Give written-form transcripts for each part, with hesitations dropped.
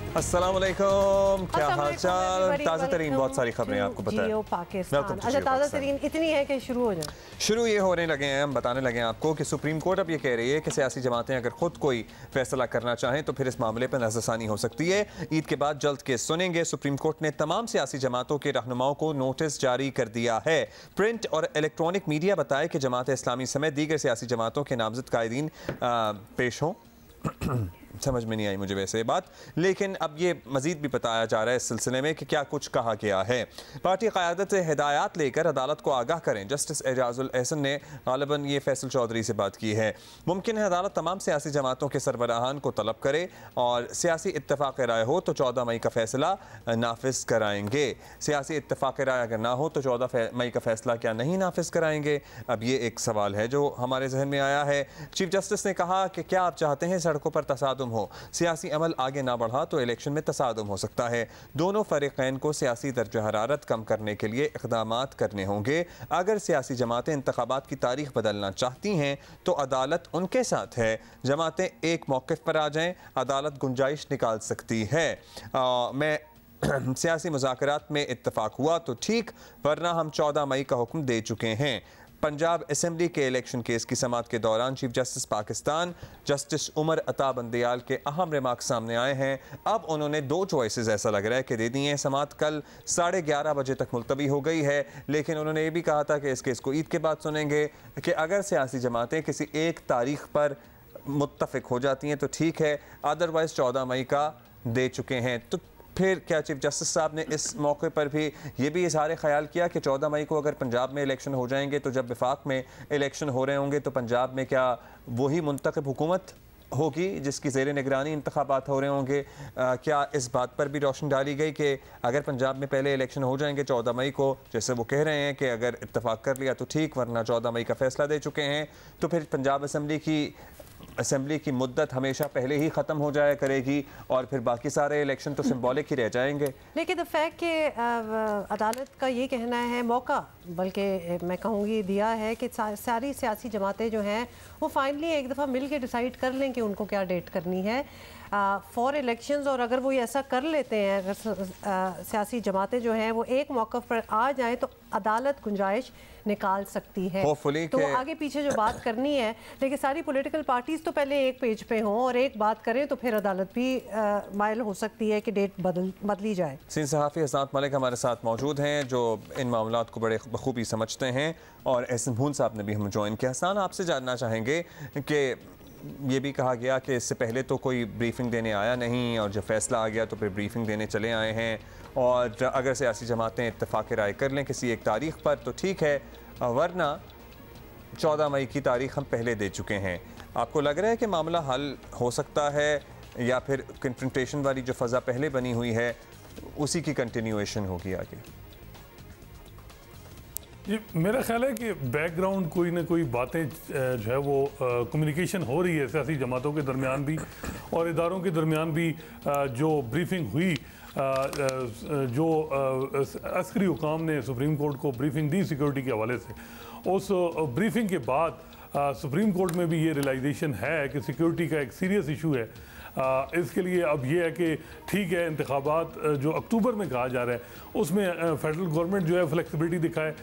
अस्सलाम वालेकुम, क्या हाल चाल। ताज़ा तरीन बहुत सारी खबरें आपको पता है। पाकिस्तान। अच्छा, ताज़ा तरीन इतनी है कि शुरू हो जाए। शुरू ये होने लगे हैं, हम बताने लगे हैं आपको कि सुप्रीम कोर्ट अब ये कह रही है कि सियासी जमातें अगर खुद कोई फैसला करना चाहें तो फिर इस मामले पर नज़रसानी हो सकती है। ईद के बाद जल्द केस सुनेंगे। सुप्रीम कोर्ट ने तमाम सियासी जमातों के रहनुमाओं को नोटिस जारी कर दिया है। प्रिंट और इलेक्ट्रॉनिक मीडिया बताए कि जमात इस्लामी समेत दीगर सियासी जमातों के नामजद कायदीन पेश हों। समझ में नहीं आई मुझे वैसे बात, लेकिन अब ये मजीद भी बताया जा रहा है इस सिलसिले में कि क्या कुछ कहा गया है। पार्टी क़यादत से हिदायत लेकर अदालत को आगाह करें। जस्टिस एजाजुल एहसन ने गालिबन ये फैसल चौधरी से बात की है। मुमकिन है अदालत तमाम सियासी जमातों के सरबराहान को तलब करे और सियासी इत्तफाक़ राय हो तो 14 मई का फैसला नाफिज कराएंगे। सियासी इत्तफाक़ राय अगर ना हो तो 14 मई का फैसला क्या नहीं नाफिज कराएंगे? अब ये एक सवाल है जो हमारे जहन में आया है। चीफ जस्टिस ने कहा कि क्या आप चाहते हैं सड़कों पर तसादुम हो, सियासी अमल आगे ना बढ़ा तो इलेक्शन में तसादुम हो सकता है। दोनों फरीक़ैन को सियासी दर्जा हरारत कम करने के लिए इक़दामात करने होंगे। अगर सियासी जमातें इंतखाबात की तारीख बदलना चाहती हैं तो अदालत उनके साथ है। जमातें एक मौक़िफ़ पर आ जाएं, अदालत गुंजाइश निकाल सकती है। मैं सियासी मुज़ाकरात में इत्तफाक हुआ तो ठीक, वरना हम 14 मई का हुक्म दे चुके हैं। पंजाब असेंबली के इलेक्शन केस की समाअत के दौरान chief justice Pakistan justice Umar Ata Bandial के अहम रिमार्क सामने आए हैं। अब उन्होंने दो चॉइसेस ऐसा लग रहा है कि दे दी हैं। समाअत कल 11:30 बजे तक मुलतवी हो गई है, लेकिन उन्होंने ये भी कहा था कि इस केस को ईद के बाद सुनेंगे कि अगर सियासी जमातें किसी एक तारीख पर मुत्तफिक हो जाती हैं तो ठीक है, अदरवाइज़ 14 मई का दे चुके हैं। तो फिर क्या चीफ जस्टिस साहब ने इस मौके पर भी ये भी इज़हार ख्याल किया कि 14 मई को अगर पंजाब में इलेक्शन हो जाएंगे तो जब वफाक में इलेक्शन हो रहे होंगे तो पंजाब में क्या वही मुंतखब हुकूमत होगी जिसकी ज़ेर निगरानी इंतखाबात हो रहे होंगे? क्या इस बात पर भी रोशनी डाली गई कि अगर पंजाब में पहले इलेक्शन हो जाएंगे 14 मई को, जैसे वो कह रहे हैं कि अगर इत्तफाक कर लिया तो ठीक, वरना 14 मई का फैसला दे चुके हैं, तो फिर पंजाब असेंबली की मुद्दत हमेशा पहले ही ख़त्म हो जाया करेगी और फिर बाकी सारे इलेक्शन तो सिंबॉलिक ही रह जाएंगे। लेकिन द फैक्ट कि अदालत का ये कहना है, मौका बल्कि मैं कहूँगी दिया है कि सारी सियासी जमातें जो हैं वो फाइनली एक दफ़ा मिल के डिसाइड कर लें कि उनको क्या डेट करनी है फॉर इलेक्शंस। और अगर वो ऐसा कर लेते हैं, अगर सियासी जमातें जो हैं वो एक मौक़िफ़ पर आ जाएं तो अदालत गुंजाइश निकाल सकती है। तो आगे पीछे जो बात करनी है, लेकिन सारी पॉलिटिकल पार्टीज तो पहले एक पेज पे हों और एक बात करें तो फिर अदालत भी माइल हो सकती है कि डेट बदली जाए। सीन सहाफ़ी हसनात मलिक हमारे साथ मौजूद हैं जो इन मामलात को बड़े बखूबी समझते हैं, और एहसन हुन साहब ने भी हम ज्वाइन किया। हसन, आपसे जानना चाहेंगे कि ये भी कहा गया कि इससे पहले तो कोई ब्रीफिंग देने आया नहीं और जब फैसला आ गया तो फिर ब्रीफिंग देने चले आए हैं, और अगर सियासी जमातें इत्तफाक़ राय कर लें किसी एक तारीख़ पर तो ठीक है, वरना 14 मई की तारीख़ हम पहले दे चुके हैं। आपको लग रहा है कि मामला हल हो सकता है या फिर कन्फ्रंटेशन वाली जो फ़ज़ा पहले बनी हुई है उसी की कंटिन्यूएशन होगी आगे? जी, मेरा ख्याल है कि बैकग्राउंड कोई ना कोई बातें जो है वो कम्युनिकेशन हो रही है सियासी जमातों के दरमियान भी और इदारों के दरमियान भी। जो ब्रीफिंग हुई, जो अस्करी हुकाम ने सुप्रीम कोर्ट को ब्रीफिंग दी सिक्योरिटी के हवाले से, उस ब्रीफिंग के बाद सुप्रीम कोर्ट में भी ये रियलाइजेशन है कि सिक्योरिटी का एक सीरियस इशू है। इसके लिए अब ये है कि ठीक है, इंतखाबात जो अक्टूबर में कहा जा रहा है उसमें फेडरल गवर्नमेंट जो है फ्लेक्सिबिलिटी दिखाए।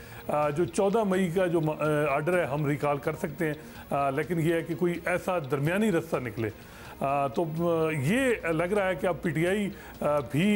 जो 14 मई का जो आर्डर है हम रिकॉल कर सकते हैं, लेकिन ये है कि कोई ऐसा दरमियानी रास्ता निकले। तो ये लग रहा है कि अब पीटीआई भी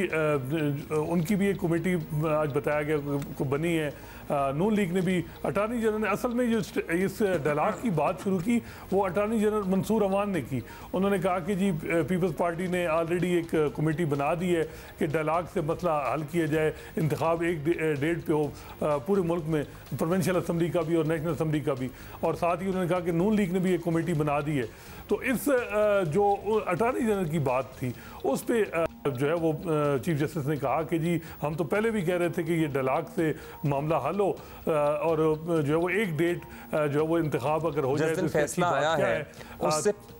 उनकी भी एक कमेटी आज बताया गया को बनी है। नून लीग ने भी, अटार्नी जनरल ने असल में जो इस डायलॉग की बात शुरू की वो अटार्नी जनरल मंसूर अमान ने की। उन्होंने कहा कि जी पीपल्स पार्टी ने ऑलरेडी एक कमेटी बना दी है कि डायलॉग से मसला हल किया जाए, इंतखाब एक डेट पे हो पूरे मुल्क में, प्रोविंशियल असम्बली का भी और नेशनल असम्बली का भी। और साथ ही उन्होंने कहा कि नून लीग ने भी एक कमेटी बना दी है। तो इस जो अटार्नी जनरल की बात थी उस पर जो है वो चीफ जस्टिस ने कहा कि जी हम तो पहले भी कह रहे थे कि ये डायलॉग से मामला हल हो और जो है वो एक डेट जो है वो इंतखाब अगर हो जाए तो फैसला आया है।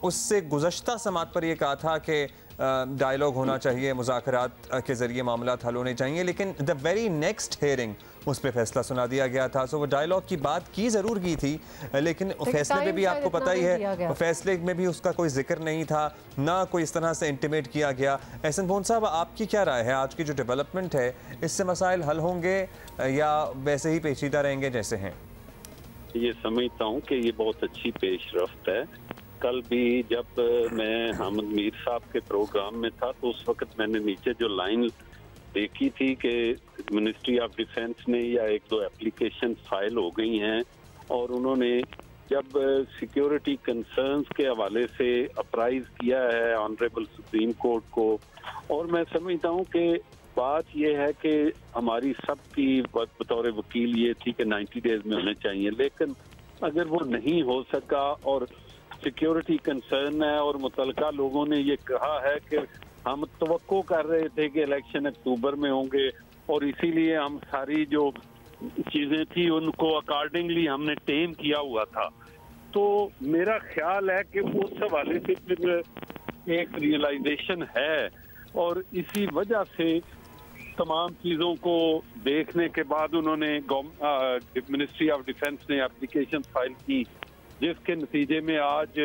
उससे गुज़श्ता समात पर यह कहा था कि डायलॉग होना चाहिए, मुज़ाकरात के ज़रिए मामला हल होने चाहिए, लेकिन द वेरी नेक्स्ट हेयरिंग उस पर फैसला सुना दिया गया था। सो वो डायलॉग की बात की ज़रूर की थी, लेकिन फैसले में भी आपको पता ही है, फैसले में भी उसका कोई जिक्र नहीं था, ना कोई इस तरह से इंटीमेट किया गया। एहसन भोन साहब, आपकी क्या राय है? आज की जो डेवलपमेंट है, इससे मसाइल हल होंगे या वैसे ही पेचीदा रहेंगे जैसे हैं? ये समझता हूँ कि ये बहुत अच्छी पेशरफ्त है। कल भी जब मैं हामिद मीर साहब के प्रोग्राम में था तो उस वक्त मैंने नीचे जो लाइन देखी थी कि मिनिस्ट्री ऑफ डिफेंस ने या 1-2 एप्लीकेशन फाइल हो गई हैं और उन्होंने जब सिक्योरिटी कंसर्न्स के हवाले से अप्राइज किया है ऑनरेबल सुप्रीम कोर्ट को, और मैं समझता हूँ कि बात यह है कि हमारी सबकी बतौर वकील ये थी कि 90 डेज में होने चाहिए, लेकिन अगर वो नहीं हो सका और सिक्योरिटी कंसर्न है और मुतलका लोगों ने ये कहा है कि हम तवक्को कर रहे थे कि इलेक्शन अक्टूबर में होंगे और इसीलिए हम सारी जो चीज़ें थी उनको अकॉर्डिंगली हमने टेम किया हुआ था, तो मेरा ख्याल है कि उस हवाले से फिर एक रियलाइजेशन है और इसी वजह से तमाम चीज़ों को देखने के बाद उन्होंने मिनिस्ट्री ऑफ डिफेंस ने एप्लीकेशन फाइल की, जिसके नतीजे में आज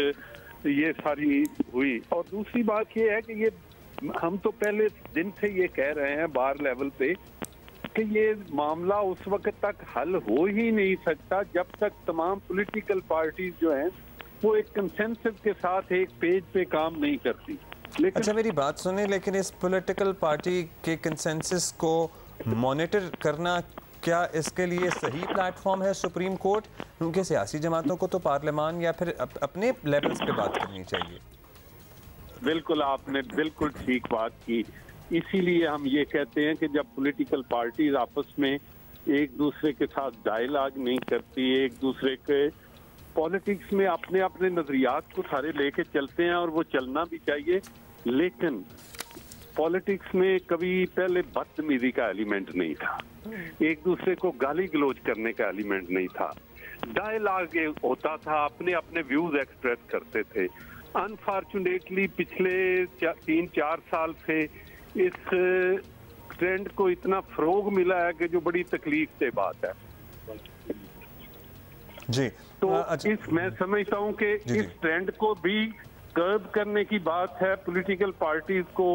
ये सारी हुई। और दूसरी बात ये है कि ये हम तो पहले दिन से ये कह रहे हैं बार लेवल पे कि ये मामला उस वक्त तक हल हो ही नहीं सकता जब तक तमाम पॉलिटिकल पार्टीज जो हैं वो एक कंसेंसस के साथ एक पेज पे काम नहीं करती। लेकिन अच्छा, मेरी बात सुने, लेकिन इस पॉलिटिकल पार्टी के कंसेंसस को मॉनिटर करना क्या इसके लिए सही प्लेटफॉर्म है सुप्रीम कोर्ट? क्योंकि सियासी जमातों को तो पार्लियामान या फिर अपने लेवल्स पे बात करनी चाहिए। बिल्कुल, आपने बिल्कुल ठीक बात की। इसीलिए हम ये कहते हैं कि जब पॉलिटिकल पार्टीज आपस में एक दूसरे के साथ डायलॉग नहीं करती, एक दूसरे के पॉलिटिक्स में अपने अपने नजरियात को सारे लेके चलते हैं और वो चलना भी चाहिए, लेकिन पॉलिटिक्स में कभी पहले बदतमीजी का एलिमेंट नहीं था, एक दूसरे को गाली गलौज करने का एलिमेंट नहीं था, डायलॉग होता था, अपने अपने व्यूज एक्सप्रेस करते थे। अनफॉर्चुनेटली पिछले 3-4 साल से इस ट्रेंड को इतना फरोग मिला है कि जो बड़ी तकलीफ से बात है जी। तो मैं समझता हूँ कि इस ट्रेंड को भी कर्ब करने की बात है। पॉलिटिकल पार्टीज को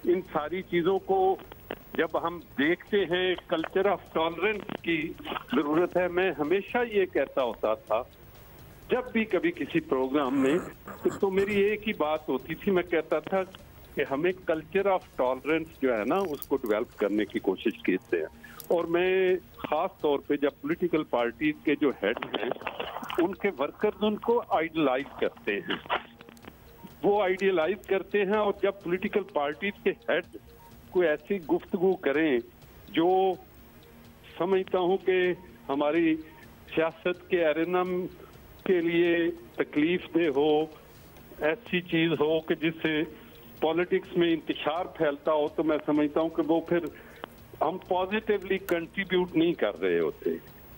इन सारी चीजों को जब हम देखते हैं कल्चर ऑफ टॉलरेंस की जरूरत है। मैं हमेशा ये कहता होता था जब भी कभी किसी प्रोग्राम में तो मेरी एक ही बात होती थी, मैं कहता था कि हमें कल्चर ऑफ टॉलरेंस जो है ना उसको डेवलप करने की कोशिश करते हैं। और मैं खास तौर पे जब पॉलिटिकल पार्टीज के जो हेड हैं उनके वर्कर्स उनको आइडलाइज करते हैं, वो आइडियलाइज करते हैं, और जब पॉलिटिकल पार्टीज के हेड कोई ऐसी गुफ्तगू करें जो समझता हूं कि हमारी सियासत के एरेना के लिए तकलीफ दे हो, ऐसी चीज हो कि जिससे पॉलिटिक्स में इंतशार फैलता हो, तो मैं समझता हूं कि वो फिर हम पॉजिटिवली कंट्रीब्यूट नहीं कर रहे होते।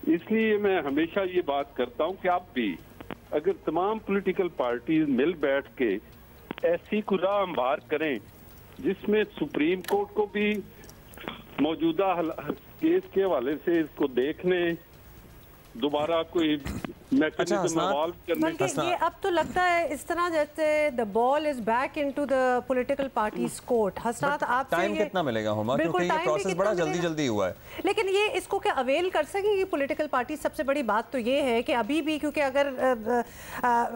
इसलिए मैं हमेशा ये बात करता हूं कि आप भी अगर तमाम पॉलिटिकल पार्टीज मिल बैठ के ऐसी कोई राह हमवार करें जिसमें सुप्रीम कोर्ट को भी मौजूदा केस के हवाले से इसको देखने, दोबारा कोई मैकेनिज्म इवॉल्व करने। बल्कि ये अब तो लगता है इस तरह जैसे the ball is back into the political parties court. Hasnat, आप टाइम कितना मिलेगा हुमा, क्योंकि ये प्रोसेस बड़ा जल्दी हुआ है, लेकिन ये इसको क्या अवेल कर सकेगी पॉलिटिकल पार्टी? सबसे बड़ी बात तो ये है कि अभी भी, क्योंकि अगर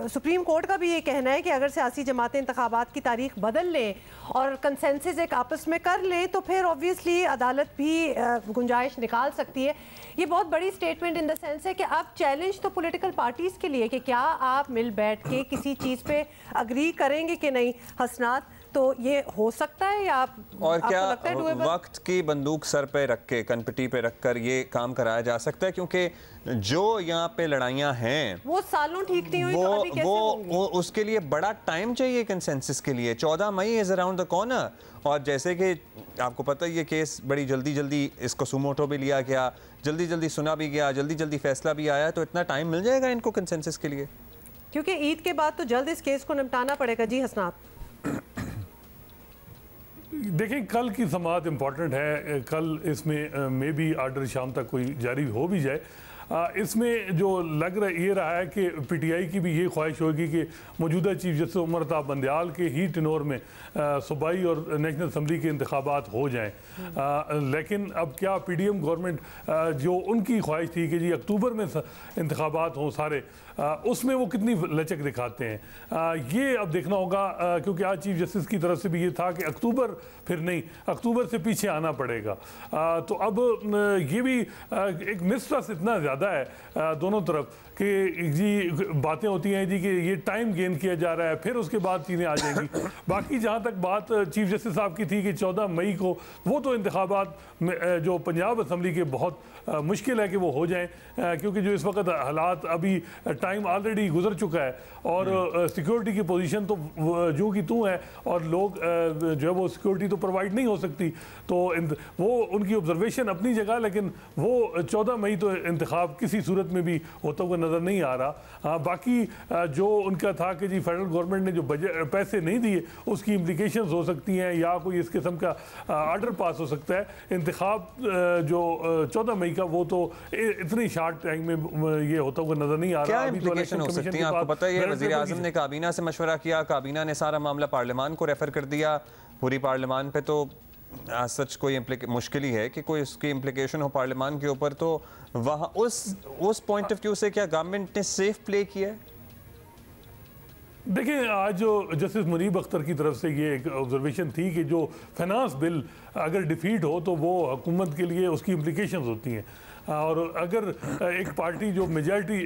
सुप्रीम कोर्ट का भी ये कहना है कि अगर सियासी जमातें इंतखाबात की तारीख बदल लें और कंसेंसस एक आपस में कर लें तो फिर ऑब्वियसली अदालत भी गुंजाइश निकाल सकती है। ये बहुत बड़ी स्टेटमेंट इन द सेंस है कि अब चैलेंज तो पॉलिटिकल पार्टीज के लिए कि क्या आप मिल बैठ के किसी चीज़ पे अग्री करेंगे कि नहीं। हसनात, तो ये हो सकता है या आप, और क्या वक्त की बंदूक सर पे रख के, कनपटी पे रखकर ये काम कराया जा सकता है? क्योंकि जो यहाँ पे लड़ाइयाँ हैं वो सालों ठीक नहीं हुई, तो अभी कैसे होंगी? वो उसके लिए बड़ा टाइम चाहिए कंसेंसस के लिए। 14 मई इज अराउंड द कॉर्नर, और जैसे कि आपको पता है ये केस बड़ी जल्दी इसको सुमोटो भी लिया गया, जल्दी सुना भी गया, जल्दी फैसला भी आया, तो इतना टाइम मिल जाएगा इनको कंसेंसस के लिए? क्योंकि ईद के बाद तो जल्द इस केस को निपटाना पड़ेगा। जी हसनात। देखें, कल की समाअत इम्पॉर्टेंट है। कल इसमें मे बी आर्डर शाम तक कोई जारी हो भी जाए। इसमें जो लग रहा ये रहा है कि पीटीआई की भी ये ख्वाहिश होगी कि मौजूदा चीफ जस्टिस उमर अता बंदयाल के ही टेनोर में सूबाई और नेशनल असम्बली के इंतखाबात हो जाएं। लेकिन अब क्या पीडीएम गवर्नमेंट जो उनकी ख्वाहिश थी कि जी अक्टूबर में इंतखाबात हों सारे, उसमें वो कितनी लचक दिखाते हैं, ये अब देखना होगा। क्योंकि आज चीफ जस्टिस की तरफ से भी ये था कि अक्टूबर फिर नहीं, अक्टूबर से पीछे आना पड़ेगा। तो अब ये भी एक मिसट्रस्ट इतना ज़्यादा है दोनों तरफ कि जी बातें होती हैं जी कि ये टाइम गेन किया जा रहा है, फिर उसके बाद चीज़ें आ जाएंगी। बाकी जहाँ तक बात चीफ जस्टिस साहब की थी कि 14 मई को वो तो इंतखाबात जो पंजाब असम्बली के बहुत मुश्किल है कि वो हो जाएं, क्योंकि जो इस वक्त हालात अभी टाइम ऑलरेडी गुजर चुका है और सिक्योरिटी की पोजीशन तो जो कि तू है और लोग जो है वो सिक्योरिटी तो प्रोवाइड नहीं हो सकती। तो वो उनकी ऑब्जर्वेशन अपनी जगह, लेकिन वो 14 मई तो इंतखाब किसी सूरत में भी होता हुआ नज़र नहीं आ रहा। बाकी जो उनका था कि जी फेडरल गवर्नमेंट ने जो बजट पैसे नहीं दिए उसकी इम्प्लीकेशंस हो सकती हैं या कोई इस किस्म का आर्डर पास हो सकता है। इंतखाब जो 14 मई का वो तो इतनी शार्ट टाइम में ये होता हुआ नजर नहीं आ रहा। क्या इम्प्लीकेशन हो सकती है आपको पता है? वज़ीर आज़म ने काबीना से मशवरा किया, काबीना ने सारा मामला पार्लियामान को रेफर कर दिया। पूरी पार्लियामान पे तो सच कोई मुश्किल ही है कि कोई उसकी इम्प्लीकेशन हो पार्लियामान के ऊपर। तो वहाँ उस पॉइंट ऑफ व्यू से क्या गवर्नमेंट ने सेफ प्ले किया है? देखिए, आज जो जस्टिस मुनीब अख्तर की तरफ से ये एक ऑब्जर्वेशन थी कि जो फाइनेंस बिल अगर डिफीट हो तो वो हुकूमत के लिए उसकी इम्प्लीकेशंस होती हैं। और अगर एक पार्टी जो मेजॉरिटी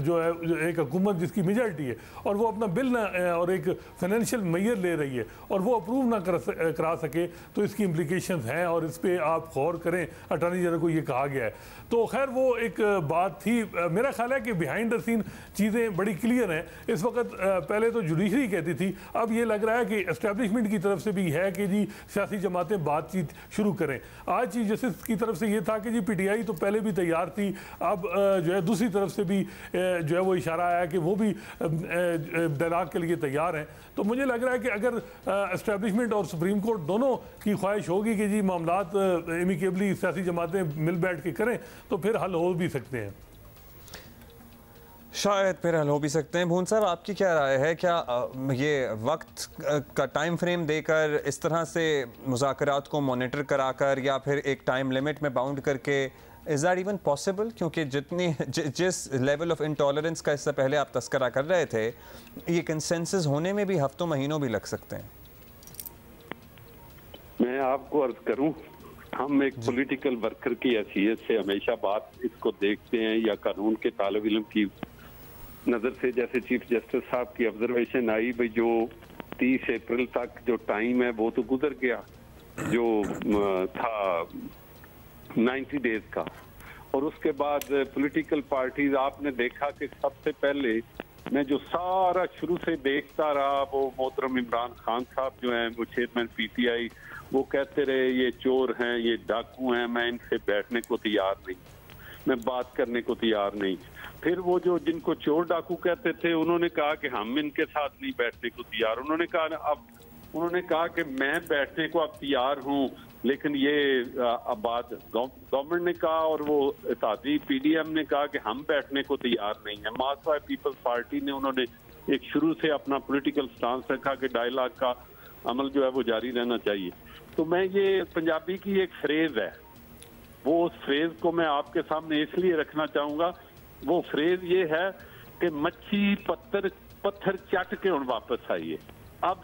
जो है, एक हुकूमत जिसकी मेजॉरिटी है और वो अपना बिल ना और एक फाइनेंशियल मेजर ले रही है और वो अप्रूव ना करा सके तो इसकी इम्प्लीकेशंस हैं और इस पर आप गौर करें। अटॉर्नी जनरल को ये कहा गया है। तो खैर वो एक बात थी। मेरा ख्याल है कि बिहाइंड द सीन चीज़ें बड़ी क्लियर हैं इस वक्त। पहले तो जुडिशरी कहती थी, अब ये लग रहा है कि एस्टेब्लिशमेंट की तरफ से भी है कि जी सियासी जमातें बातचीत शुरू करें। आज चीफ जस्टिस की तरफ से ये था कि जी पीटीआई तो पहले भी तैयार थी, अब जो है दूसरी तरफ से भी जो है वो इशारा आया कि वो भी डायलॉग के लिए तैयार हैं। तो मुझे लग रहा है कि अगर एस्टेब्लिशमेंट और सुप्रीम कोर्ट दोनों की ख्वाहिश होगी कि जी मामलात एमिकेबली सियासी जमातें मिल बैठ के करें तो फिर हल हो भी सकते हैं। शायद फिर हल हो भी सकते हैं। भून साहब, आपकी क्या राय है? क्या ये वक्त का टाइम फ्रेम देकर इस तरह से मुज़ाकरात को मॉनिटर कराकर या फिर एक टाइम लिमिट में बाउंड करके इज़ दैट इवन पॉसिबल? क्योंकि जिस लेवल ऑफ इंटॉलरेंस का इससे पहले आप तस्करा कर रहे थे, ये कंसेंसस होने में भी हफ्तों महीनों भी लग सकते हैं। मैं आपको अर्ज करूं, हम एक पॉलिटिकल वर्कर की हैसियत से हमेशा बात इसको देखते हैं या कानून के तालिब इल्म की नजर से। जैसे चीफ जस्टिस साहब की ऑब्जर्वेशन आई, भाई जो 30 अप्रैल तक जो टाइम है वो तो गुजर गया, जो था 90 डेज का। और उसके बाद पॉलिटिकल पार्टीज, आपने देखा कि सबसे पहले मैं जो सारा शुरू से देखता रहा वो मोहतरम इमरान खान साहब जो हैं वो चेयरमैन पीटीआई, वो कहते रहे ये चोर हैं, ये डाकू हैं, मैं इनसे बैठने को तैयार नहीं, मैं बात करने को तैयार नहीं। फिर वो जो जिनको चोर डाकू कहते थे उन्होंने कहा कि हम इनके साथ नहीं बैठने को तैयार। उन्होंने कहा कि मैं बैठने को अब तैयार हूँ, लेकिन ये अब बात गवर्नमेंट ने कहा और वो इत्तेहादी पीडीएम ने कहा कि हम बैठने को तैयार नहीं है। मार्क्सवादी पीपल्स पार्टी ने उन्होंने एक शुरू से अपना पॉलिटिकल स्टांस रखा कि डायलॉग का अमल जो है वो जारी रहना चाहिए। तो मैं ये पंजाबी की एक फ्रेज है, वो उस फ्रेज को मैं आपके सामने इसलिए रखना चाहूंगा। वो फ्रेज ये है कि मच्छी पत्थर चट के उन वापस आइए। अब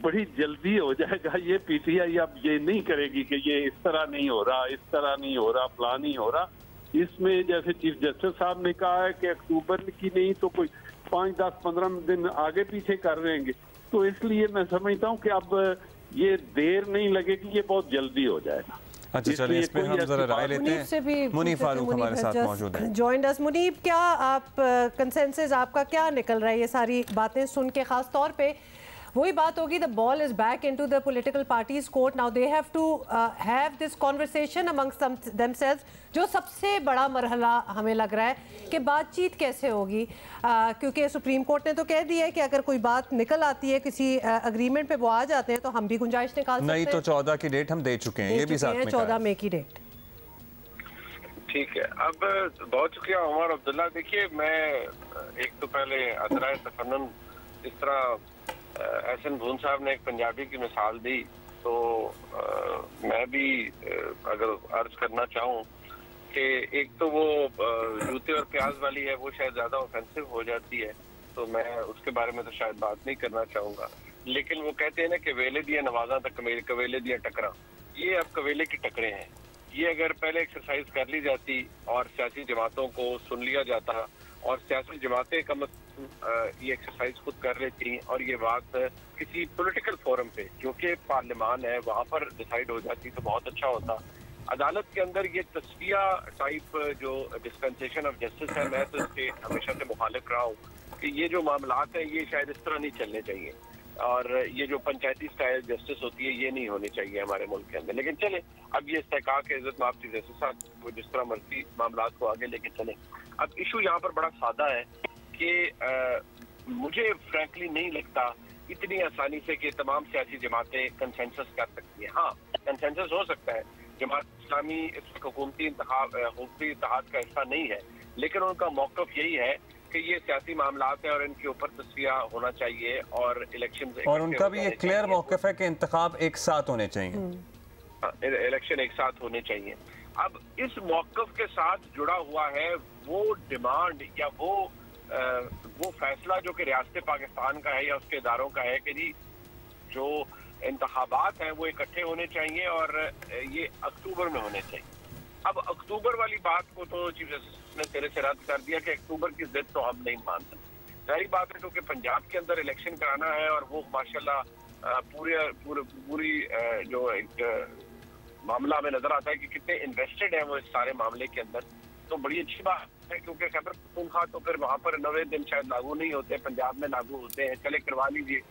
बड़ी जल्दी हो जाएगा, ये पीटीआई अब ये नहीं करेगी कि ये इस तरह नहीं हो रहा, इस तरह नहीं हो रहा, फला नहीं हो रहा। इसमें जैसे चीफ जस्टिस साहब ने कहा है कि अक्टूबर की नहीं तो कोई 5, 10, 15 दिन आगे पीछे कर देंगे। तो इसलिए मैं समझता हूँ कि अब ये देर नहीं लगेगी, ये बहुत जल्दी हो जाएगा। अच्छा, चलिए इस पे हम जरा राय लेते हैं। मुनीब फारूक हमारे साथ मौजूद हैं। Joined us. मुनीब, क्या आप कंसेंसस आपका क्या निकल रहा है ये सारी बातें सुन के, खास तौर पे वही बात होगी, the ball is back into the political parties court now, they have to have this conversation amongst themselves. जो सबसे बड़ा मरहला हमें लग रहा है कि बातचीत कैसे होगी, क्योंकि सुप्रीम कोर्ट ने तो कह दिया है कि अगर कोई बात निकल आती है, किसी अग्रीमेंट पे वो आ जाते हैं तो हम भी गुंजाइश निकाल सकते हैं। नहीं तो 14 की डेट हम दे चुके हैं, ये भी साथ में 14 मई की डेट। ठीक है, अब बहुत शुक्रिया उमर अब्दुल्ला। देखिए, मैं एक तो पहले अदराए तफन्नुन, इस तरह एहसन भून साहब ने एक पंजाबी की मिसाल दी, तो मैं भी अगर अर्ज करना चाहूँ कि एक तो वो जूते और प्याज वाली है, वो शायद ज़्यादा ऑफेंसिव हो जाती है, तो मैं उसके बारे में तो शायद बात नहीं करना चाहूँगा। लेकिन वो कहते हैं ना कि वेले दिया नवाजा तक कवेले दिया टकरा, ये अब कवेले की टकरे हैं। ये अगर पहले एक्सरसाइज कर ली जाती और सियासी जमातों को सुन लिया जाता और सियासी जमातें कम ये एक्सरसाइज खुद कर लेती और ये बात किसी पॉलिटिकल फोरम पे, जो कि पार्लियामान है, वहाँ पर डिसाइड हो जाती तो बहुत अच्छा होता। अदालत के अंदर ये तस्वीया टाइप जो डिस्पेंसेशन ऑफ जस्टिस है, मैं तो इसके हमेशा से मुखालिफ रहा हूँ कि ये जो मामलात हैं ये शायद इस तरह नहीं चलने चाहिए, और ये जो पंचायती स्टाइल जस्टिस होती है ये नहीं होनी चाहिए हमारे मुल्क के अंदर। लेकिन चले, अब ये इस्तेहकाक है, इज्जत माफ चीज़ वो जिस तरह मर्जी मामलात को आगे लेके चले। अब इशू यहाँ पर बड़ा सादा है कि मुझे फ्रैंकली नहीं लगता इतनी आसानी से कि तमाम सियासी जमातें कंसेंसस कर सकती हैं। हाँ, कंसेंसस हो सकता है, जमात इस्लामी इस वक्त हुकूमती इत्तेहाद का हिस्सा नहीं है, लेकिन उनका मौक़िफ़ यही है कि ये सियासी मामलात है और इनके ऊपर तस्वीर होना चाहिए और इलेक्शन, और उनका भी एक क्लियर मौक़िफ़ है कि इंतखाब एक साथ होने चाहिए, इलेक्शन एक साथ होने चाहिए। अब इस मौक़िफ़ के साथ जुड़ा हुआ है वो डिमांड या वो फैसला जो कि रियासत पाकिस्तान का है या उसके इदारों का है कि जी जो इंतखाबात हैं वो इकट्ठे होने चाहिए और ये अक्टूबर में होने चाहिए। अब अक्टूबर वाली बात को तो चीफ जस्टिस ने सिरे से रद्द कर दिया कि अक्टूबर की जिद तो हम नहीं मान सकते। जाहिर बात है, क्योंकि पंजाब के अंदर इलेक्शन कराना है और वो माशाल्लाह पूरी जो एक मामला हमें नजर आता है कि कितने इन्वेस्टेड हैं वो इस सारे मामले के अंदर, तो बड़ी अच्छी बात है। क्योंकि खैबर पख्तूनख्वा तो फिर वहाँ पर 90 दिन शायद लागू नहीं होते, पंजाब में लागू होते हैं। चले करवा लीजिए,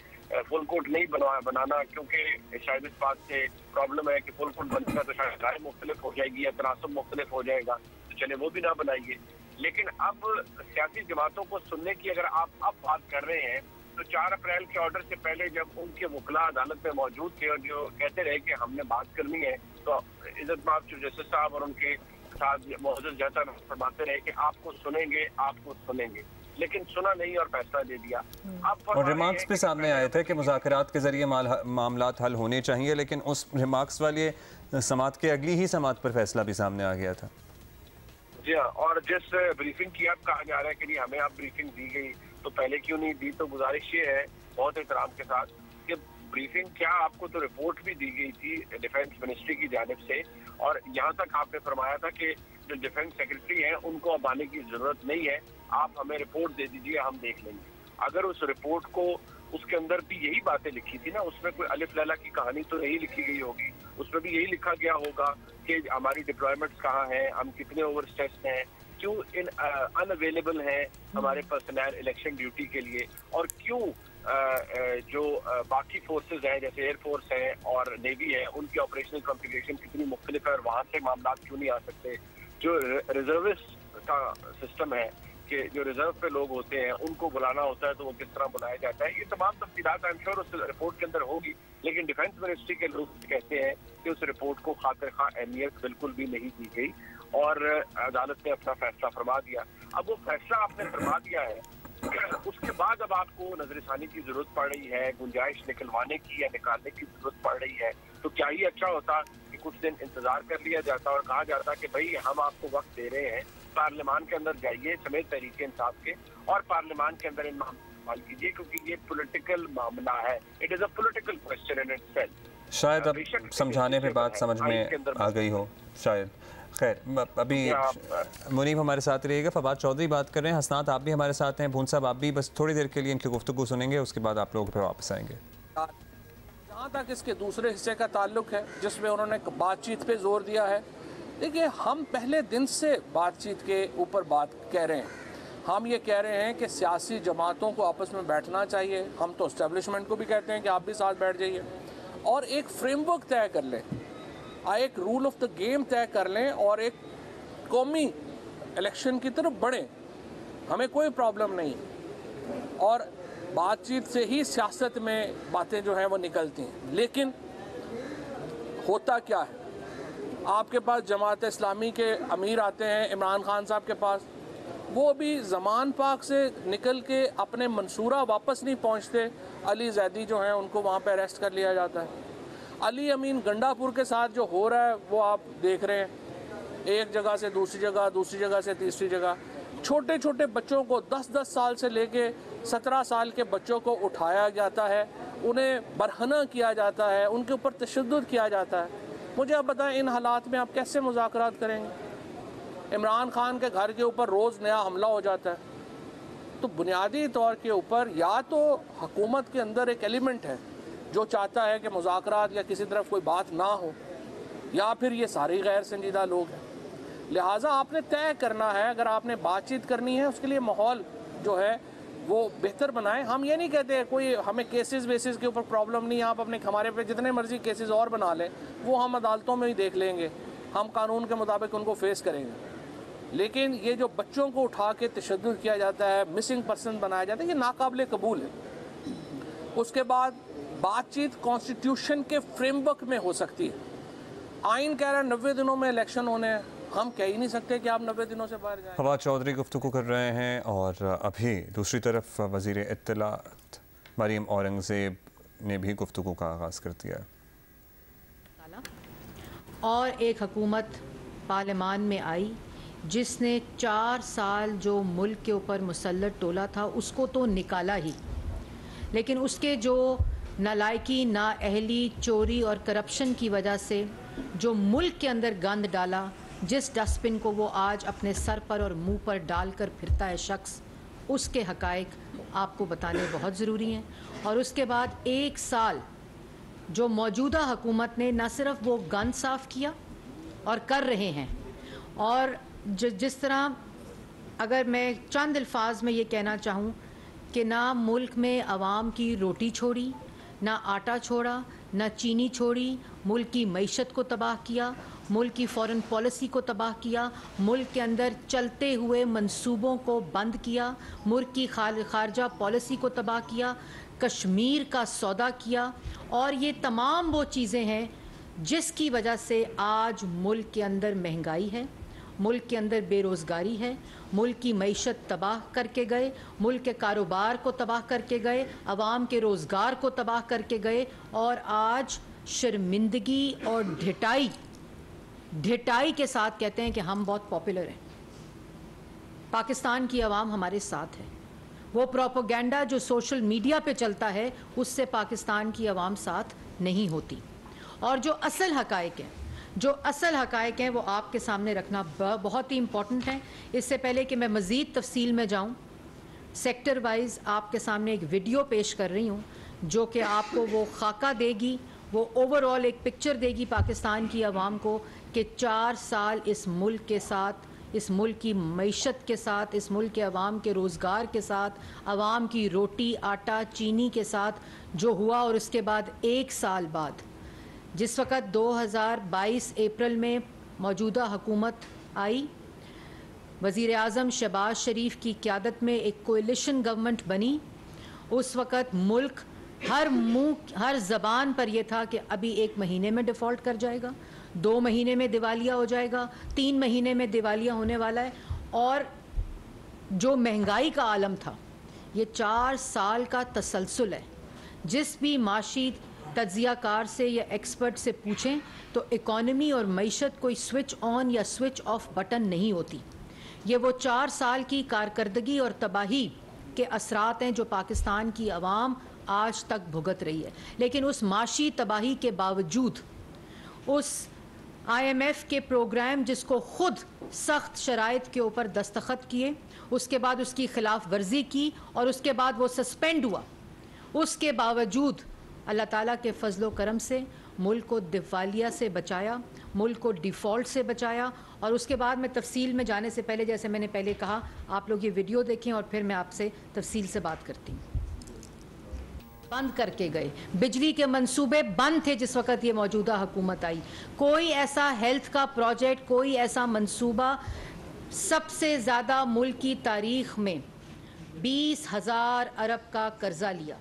फुल कोर्ट नहीं बनाना, क्योंकि शायद इस बात से प्रॉब्लम है कि फुल कोर्ट बनेगा तो शायद राय मुख्तलिफ हो जाएगी या तनासब मुख्तलिफ हो जाएगा, तो चले वो भी ना बनाइए। लेकिन अब सियासी जमातों को सुनने की अगर आप अब बात कर रहे हैं तो 4 अप्रैल के ऑर्डर से पहले जब उनके वकला अदालत में मौजूद थे और जो कहते रहे कि हमने बात करनी है, तो इज्जत माफ चीफ जस्टिस साहब और उनके साथ मौजूद जैसा फरमाते रहे कि आपको सुनेंगे, लेकिन सुना नहीं और फैसला दे दिया। और रिमार्क्स भी सामने आए थे कि मुज़ाकरात के जरिए मामलात हल होने चाहिए, लेकिन उस रिमार्क्स वाली समात के अगली ही समात पर फैसला भी सामने आ गया था। जी हाँ, और जिस ब्रीफिंग की अब कहा जा रहा है कि नहीं हमें अब ब्रीफिंग दी गई तो पहले क्यों नहीं दी, तो गुजारिश ये है बहुत एहतराम के साथ कि ब्रीफिंग क्या, आपको तो रिपोर्ट भी दी गई थी डिफेंस मिनिस्ट्री की जानिब से, और यहाँ तक आपने फरमाया था कि जो डिफेंस सेक्रेटरी हैं उनको अब आने की जरूरत नहीं है, आप हमें रिपोर्ट दे दीजिए, हम देख लेंगे। अगर उस रिपोर्ट को, उसके अंदर भी यही बातें लिखी थी ना, उसमें कोई अलिफ लैला की कहानी तो नहीं लिखी गई होगी, उसमें भी यही लिखा गया होगा कि हमारी डिप्लॉयमेंट्स कहाँ हैं, हम कितने ओवर स्ट्रेस्ड हैं, क्यों अनअवेलेबल हैं हमारे पर्सनल इलेक्शन ड्यूटी के लिए, और क्यों जो बाकी फोर्सेज हैं जैसे एयरफोर्स है और नेवी है उनकी ऑपरेशनल कॉन्फ़िगरेशन कितनी मुख्तलिफ है और वहाँ से मामला क्यों नहीं आ सकते। जो रिजर्विस्ट का सिस्टम है कि जो रिजर्व पे लोग होते हैं उनको बुलाना होता है तो वो किस तरह बुलाया जाता है, ये तमाम तफसीलात आई एम श्योर उस रिपोर्ट के अंदर होगी। लेकिन डिफेंस मिनिस्ट्री के लोग कहते हैं कि उस रिपोर्ट को खातिर खा अहमियत बिल्कुल भी नहीं दी गई और अदालत ने अपना फैसला फरमा दिया। अब वो फैसला आपने फरमा दिया है, उसके बाद अब आपको नजरसानी की जरूरत पड़ रही है, गुंजाइश निकलवाने की या निकालने की जरूरत पड़ रही है, तो क्या ही अच्छा होता कि कुछ दिन इंतजार कर लिया जाता और कहा जाता कि भाई हम आपको वक्त दे रहे हैं, पार्लियामान के अंदर जाइए समेत तहरीक इंसाफ के और पार्लियामान के अंदर इन मामला कीजिए, क्योंकि ये पॉलिटिकल मामला है, it is a political question in itself. शायद अब समझाने पे बात समझ में आ गई हो शायद। खैर, अभी मुनीब हमारे साथ रहिएगा, फवाद चौधरी बात कर रहे हैं, हसनात आप भी हमारे साथ हैं, भून साहब आप भी, बस थोड़ी देर के लिए इनकी गुफ्तगू सुनेंगे, उसके बाद आप लोग फिर वापस आएंगे। जहाँ तक इसके दूसरे हिस्से का ताल्लुक है जिसमें उन्होंने बातचीत पे जोर दिया है, देखिए हम पहले दिन से बातचीत के ऊपर बात कह रहे हैं हम ये कह रहे हैं कि सियासी जमातों को आपस में बैठना चाहिए। हम तो इस्टेब्लिशमेंट को भी कहते हैं कि आप भी साथ बैठ जाइए और एक फ्रेमवर्क तय कर लें, एक रूल ऑफ द गेम तय कर लें और एक कौमी इलेक्शन की तरफ बढ़ें। हमें कोई प्रॉब्लम नहीं और बातचीत से ही सियासत में बातें जो हैं वो निकलती हैं। लेकिन होता क्या है, आपके पास जमात इस्लामी के अमीर आते हैं इमरान खान साहब के पास, वो भी ज़मान पाक से निकल के अपने मंसूरा वापस नहीं पहुंचते। अली जैदी जो हैं उनको वहाँ पे अरेस्ट कर लिया जाता है। अली अमीन गंडापुर के साथ जो हो रहा है वो आप देख रहे हैं, एक जगह से दूसरी जगह, दूसरी जगह से तीसरी जगह। छोटे छोटे बच्चों को 10-10 साल से लेके 17 साल के बच्चों को उठाया जाता है, उन्हें बरहना किया जाता है, उनके ऊपर तशद्दुद किया जाता है। मुझे आप बताएं, इन हालात में आप कैसे मुज़ाकरात करेंगे? इमरान खान के घर के ऊपर रोज़ नया हमला हो जाता है। तो बुनियादी तौर के ऊपर या तो हुकूमत के अंदर एक एलिमेंट है जो चाहता है कि मुज़ाकरात या किसी तरफ कोई बात ना हो, या फिर ये सारे गैर संजीदा लोग हैं। लिहाजा आपने तय करना है, अगर आपने बातचीत करनी है उसके लिए माहौल जो है वो बेहतर बनाएं। हम ये नहीं कहते कोई हमें केसेस बेसिस के ऊपर प्रॉब्लम नहीं, आप अपने हमारे पे जितने मर्जी केसेस और बना लें, वो हम अदालतों में ही देख लेंगे, हम कानून के मुताबिक उनको फेस करेंगे। लेकिन ये जो बच्चों को उठा के तशद्दुद किया जाता है, मिसिंग पर्सन बनाया जाता है, ये नाकाबिले कबूल है। उसके बाद बातचीत कॉन्स्टिट्यूशन के फ्रेमवर्क में हो सकती है। आइन कह रहा है 90 दिनों में इलेक्शन होने हैं, हम कह ही नहीं सकते कि आप 90 दिनों से बाहर जाएं। फवाद चौधरी गुफ्तगू कर रहे हैं और अभी दूसरी तरफ वज़ीर इत्तलात मरीम औरंगज़ेब ने भी गुफ्तगू का आगाज़ कर दिया है। और एक हुकूमत पार्लियामान में आई जिसने 4 साल जो मुल्क के ऊपर मुसल्लत टोला था उसको तो निकाला ही, लेकिन उसके जो नालायकी, नाअहली, चोरी और करप्शन की वजह से जो मुल्क के अंदर गंद डाला, जिस डस्टबिन को वो आज अपने सर पर और मुंह पर डालकर फिरता है शख्स, उसके हकायक आपको बताने बहुत ज़रूरी हैं। और उसके बाद 1 साल जो मौजूदा हुकूमत ने न सिर्फ वो गंद साफ़ किया और कर रहे हैं, और जिस तरह अगर मैं चंद अल्फाज में ये कहना चाहूँ कि ना मुल्क में आवाम की रोटी छोड़ी, ना आटा छोड़ा, ना चीनी छोड़ी, मुल्क की मईशत को तबाह किया, मुल्क की फ़ॉरेन पॉलिसी को तबाह किया, मुल्क के अंदर चलते हुए मंसूबों को बंद किया, मुल्क की खारजा पॉलिसी को तबाह किया, कश्मीर का सौदा किया। और ये तमाम वो चीज़ें हैं जिसकी वजह से आज मुल्क के अंदर महंगाई है, मुल्क के अंदर बेरोज़गारी है, मुल्क की मईशत तबाह करके गए, मुल्क के कारोबार को तबाह करके गए, आवाम के रोज़गार को तबाह करके गए। और आज शर्मिंदगी और ढिटाई के साथ कहते हैं कि हम बहुत पॉपुलर हैं, पाकिस्तान की आवाम हमारे साथ है। वो प्रोपेगेंडा जो सोशल मीडिया पे चलता है उससे पाकिस्तान की आवाम साथ नहीं होती। और जो असल हकायक हैं वो आपके सामने रखना बहुत ही इम्पॉर्टेंट है। इससे पहले कि मैं मज़ीद तफसील में जाऊँ, सेक्टर वाइज आपके सामने एक वीडियो पेश कर रही हूँ जो कि आपको वो खाका देगी, वो ओवरऑल एक पिक्चर देगी पाकिस्तान की आवाम को कि 4 साल इस मुल्क के साथ, इस मुल्क की मईशत के साथ, इस मुल्क के अवाम के रोज़गार के साथ, अवाम की रोटी, आटा, चीनी के साथ जो हुआ। और उसके बाद 1 साल बाद, जिस वक़्त 2022 अप्रैल में मौजूदा हुकूमत आई, वज़ीर आज़म शहबाज शरीफ की क़यादत में एक कोalition गवर्नमेंट बनी, उस वक़्त मुल्क हर ज़बान पर यह था कि अभी 1 महीने में डिफ़ॉल्ट कर जाएगा, 2 महीने में दिवालिया हो जाएगा, 3 महीने में दिवालिया होने वाला है। और जो महंगाई का आलम था, ये 4 साल का तसलसल है। जिस भी माशी तज्ज़ियाकार से या एक्सपर्ट से पूछें तो इकॉनमी और मईशत कोई स्विच ऑन या स्विच ऑफ बटन नहीं होती। ये वो 4 साल की कारकर्दगी और तबाही के असरात हैं जो पाकिस्तान की आवाम आज तक भुगत रही है। लेकिन उस माशी तबाही के बावजूद, उस IMF के प्रोग्राम जिसको ख़ुद सख्त शराइत के ऊपर दस्तखत किए, उसके बाद उसकी खिलाफ वर्जी की और उसके बाद वो सस्पेंड हुआ, उसके बावजूद अल्लाह ताला के फजलो करम से मुल्क को दिवालिया से बचाया, मुल्क को डिफ़ॉल्ट से बचाया। और उसके बाद मैं तफसील में जाने से पहले, जैसे मैंने पहले कहा, आप लोग ये वीडियो देखें और फिर मैं आपसे तफसील से बात करती हूँ। बंद करके गए, बिजली के मंसूबे बंद थे जिस वक्त ये मौजूदा हुकूमत आई। कोई ऐसा हेल्थ का प्रोजेक्ट, कोई ऐसा मंसूबा, सबसे ज़्यादा मुल्क की तारीख में 20,000 अरब का कर्जा लिया,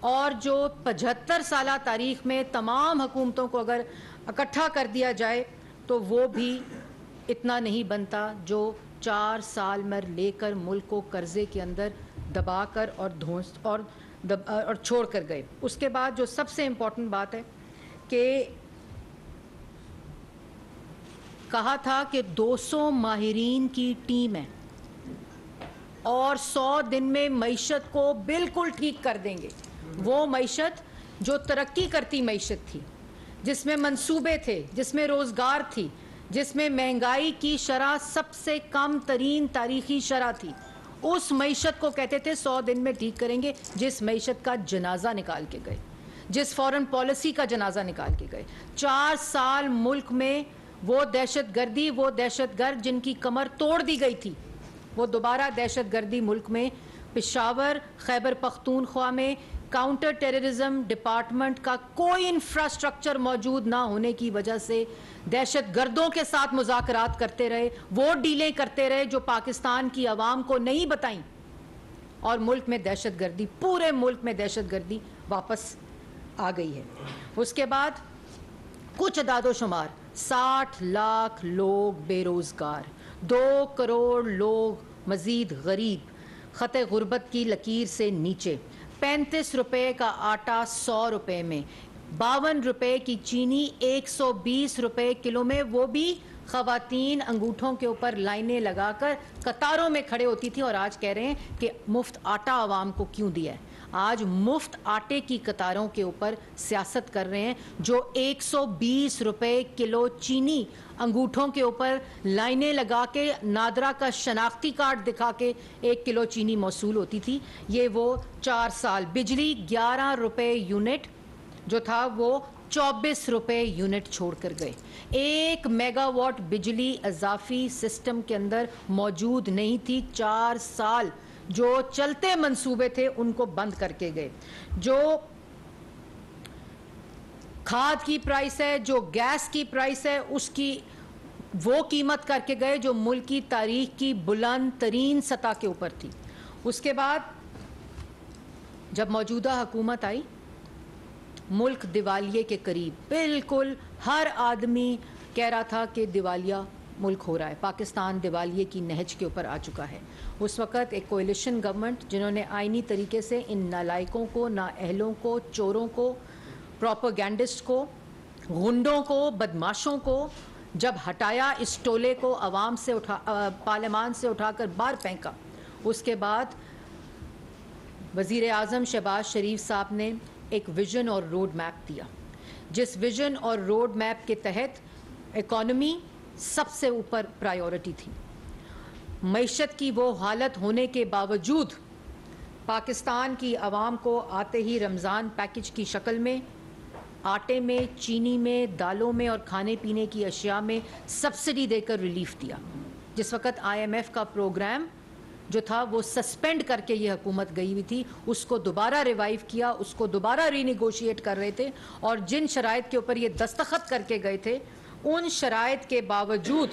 और जो 75 साल तारीख में तमाम हुकूमतों को अगर इकट्ठा कर दिया जाए तो वो भी इतना नहीं बनता जो 4 साल में लेकर मुल्क को कर्जे के अंदर दबाकर और छोड़ कर गए। उसके बाद जो सबसे इम्पोर्टेंट बात है कि कहा था कि 200 माहिरीन की टीम है और 100 दिन में मईशत को बिल्कुल ठीक कर देंगे। वो मईशत जो तरक्की करती मईशत थी, जिसमें मंसूबे थे, जिसमें रोज़गार थी, जिसमें महंगाई की शरह सबसे कम तरीन तारीखी शरह थी, उस मईशत को कहते थे 100 दिन में ठीक करेंगे। जिस मईशत का जनाजा निकाल के गए, जिस फॉरेन पॉलिसी का जनाजा निकाल के गए। 4 साल मुल्क में वो दहशतगर्दी, वो दहशतगर्द जिनकी कमर तोड़ दी गई थी, वो दोबारा दहशतगर्दी मुल्क में पेशावर, खैबर पख्तूनख्वा में काउंटर टेररिज्म डिपार्टमेंट का कोई इंफ्रास्ट्रक्चर मौजूद ना होने की वजह से दहशतगर्दों के साथ मुज़ाकरात करते रहे, वो डीलें करते रहे जो पाकिस्तान की आवाम को नहीं बताई, और मुल्क में दहशतगर्दी, पूरे मुल्क में दहशतगर्दी वापस आ गई है। उसके बाद कुछ अदादो शुमार, 60 लाख लोग बेरोज़गार, 2 करोड़ लोग मज़ीद गरीब, ख़त गुर्बत की लकीर से नीचे, 35 रुपये का आटा 100 रुपये में, 52 रुपये की चीनी 120 रुपये किलो में, वो भी ख़वातीन अंगूठों के ऊपर लाइनें लगाकर कतारों में खड़े होती थी। और आज कह रहे हैं कि मुफ्त आटा आवाम को क्यों दिया है। आज मुफ्त आटे की कतारों के ऊपर सियासत कर रहे हैं, जो 120 रुपये किलो चीनी अंगूठों के ऊपर लाइनें लगा के नादरा का शनाख्ती कार्ड दिखा के 1 किलो चीनी मौसूल होती थी। ये वो 4 साल, बिजली 11 रुपये यूनिट जो था वो 24 रुपये यूनिट छोड़ कर गए। 1 मेगावाट बिजली अजाफी सिस्टम के अंदर मौजूद नहीं थी। 4 साल जो चलते मंसूबे थे उनको बंद करके गए। जो खाद की प्राइस है, जो गैस की प्राइस है, उसकी वो कीमत करके गए जो मुल्क की तारीख की बुलंद तरीन सतह के ऊपर थी। उसके बाद जब मौजूदा हुकूमत आई, मुल्क दिवालिये के करीब, बिल्कुल हर आदमी कह रहा था कि दिवालिया मुल्क हो रहा है, पाकिस्तान दिवालिये की नहज के ऊपर आ चुका है। उस वक़्त एक कोalition गवर्नमेंट जिन्होंने आइनी तरीके से इन नालायकों को, नाअहलों को, चोरों को, प्रोपेगेंडिस्ट को, गुंडों को, बदमाशों को जब हटाया, इस टोले को आवाम से पार्लियामान से उठाकर बाहर फेंका, उसके बाद वज़ीर आज़म शहबाज शरीफ साहब ने एक विज़न और रोड मैप दिया, जिस विज़न और रोड मैप के तहत इकॉनमी सबसे ऊपर प्रायोरिटी थी। मईशत की वो हालत होने के बावजूद पाकिस्तान की आवाम को आते ही रमज़ान पैकेज की शक्ल में आटे में, चीनी में, दालों में और खाने पीने की अशिया में सब्सिडी देकर रिलीफ दिया। जिस वक़्त IMF का प्रोग्राम जो था वो सस्पेंड करके ये हुकूमत गई हुई थी, उसको दोबारा रिवाइव किया, उसको दोबारा रीनिगोशिएट कर रहे थे, और जिन शराइत के ऊपर ये दस्तखत करके गए थे, उन शराइत के बावजूद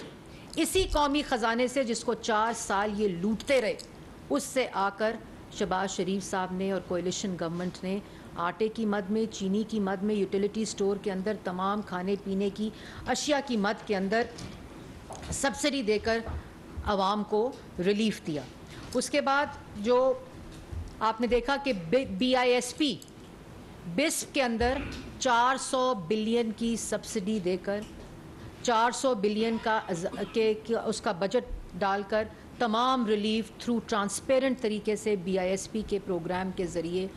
इसी कौमी ख़जाने से जिसको 4 साल ये लूटते रहे, उससे आकर शहबाज शरीफ साहब ने और कोalition गवर्नमेंट ने आटे की मद में, चीनी की मद में, यूटिलिटी स्टोर के अंदर, तमाम खाने पीने की अशिया की मद के अंदर सब्सिडी देकर आवाम को रिलीफ दिया। उसके बाद जो आपने देखा कि BISP के अंदर 400 बिलियन की सब्सिडी देकर, 400 बिलियन का उसका बजट डालकर तमाम रिलीफ थ्रू ट्रांसपेरेंट तरीके से BISP के प्रोग्राम के ज़रिए,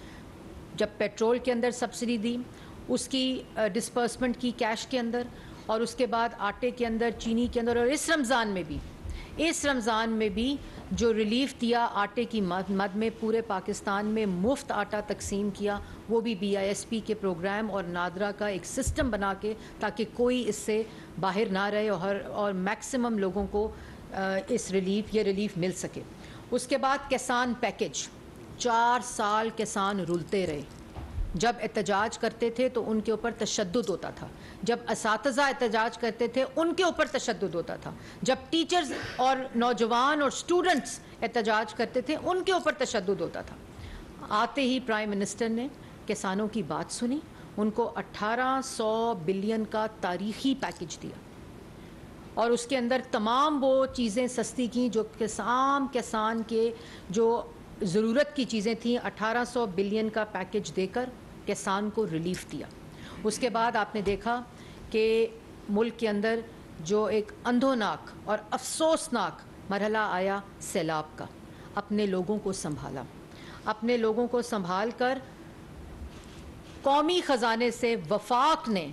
जब पेट्रोल के अंदर सब्सिडी दी, उसकी डिस्पर्समेंट की कैश के अंदर, और उसके बाद आटे के अंदर, चीनी के अंदर, और इस रमज़ान में भी जो रिलीफ दिया आटे की मद में, पूरे पाकिस्तान में मुफ्त आटा तकसीम किया, वो भी BISP के प्रोग्राम और नादरा का एक सिस्टम बना के, ताकि कोई इससे बाहर ना रहे और मैक्सिमम लोगों को ये रिलीफ मिल सके। उसके बाद किसान पैकेज, 4 साल किसान रुलते रहे। जब एहतजाज करते थे तो उनके ऊपर तशद्दुद होता था, जब असातिज़ा एहतजाज करते थे उनके ऊपर तशद्दुद होता था, जब टीचर्स और नौजवान और स्टूडेंट्स एहतजाज करते थे उनके ऊपर तशद्दुद होता था। आते ही प्राइम मिनिस्टर ने किसानों की बात सुनी, उनको 1800 बिलियन का तारीखी पैकेज दिया और उसके अंदर तमाम वो चीज़ें सस्ती की जो किसान के जो ज़रूरत की चीज़ें थीं। 1800 बिलियन का पैकेज देकर किसान को रिलीफ दिया। उसके बाद आपने देखा कि मुल्क के अंदर जो एक अंधोनाक और अफसोसनाक मरहला आया सैलाब का, अपने लोगों को संभाला, अपने लोगों को संभाल कर कौमी ख़जाने से वफाक ने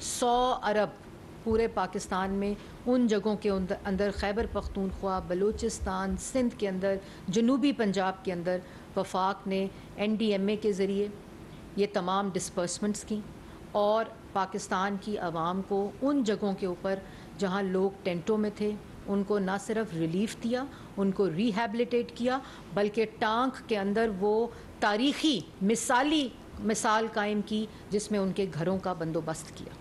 100 अरब पूरे पाकिस्तान में उन जगहों के अंदर खैबर पख्तूनख्वा, बलूचिस्तान, सिंध के अंदर, जनूबी पंजाब के अंदर वफाक ने NDMA के ज़रिए ये तमाम डिस्पर्समेंट्स की और पाकिस्तान की आवाम को उन जगहों के ऊपर जहाँ लोग टेंटों में थे उनको ना सिर्फ रिलीफ दिया, उनको रिहैबिलिटेट किया, बल्कि टांक के अंदर वो तारीख़ी मिसाल कायम की जिसमें उनके घरों का बंदोबस्त किया।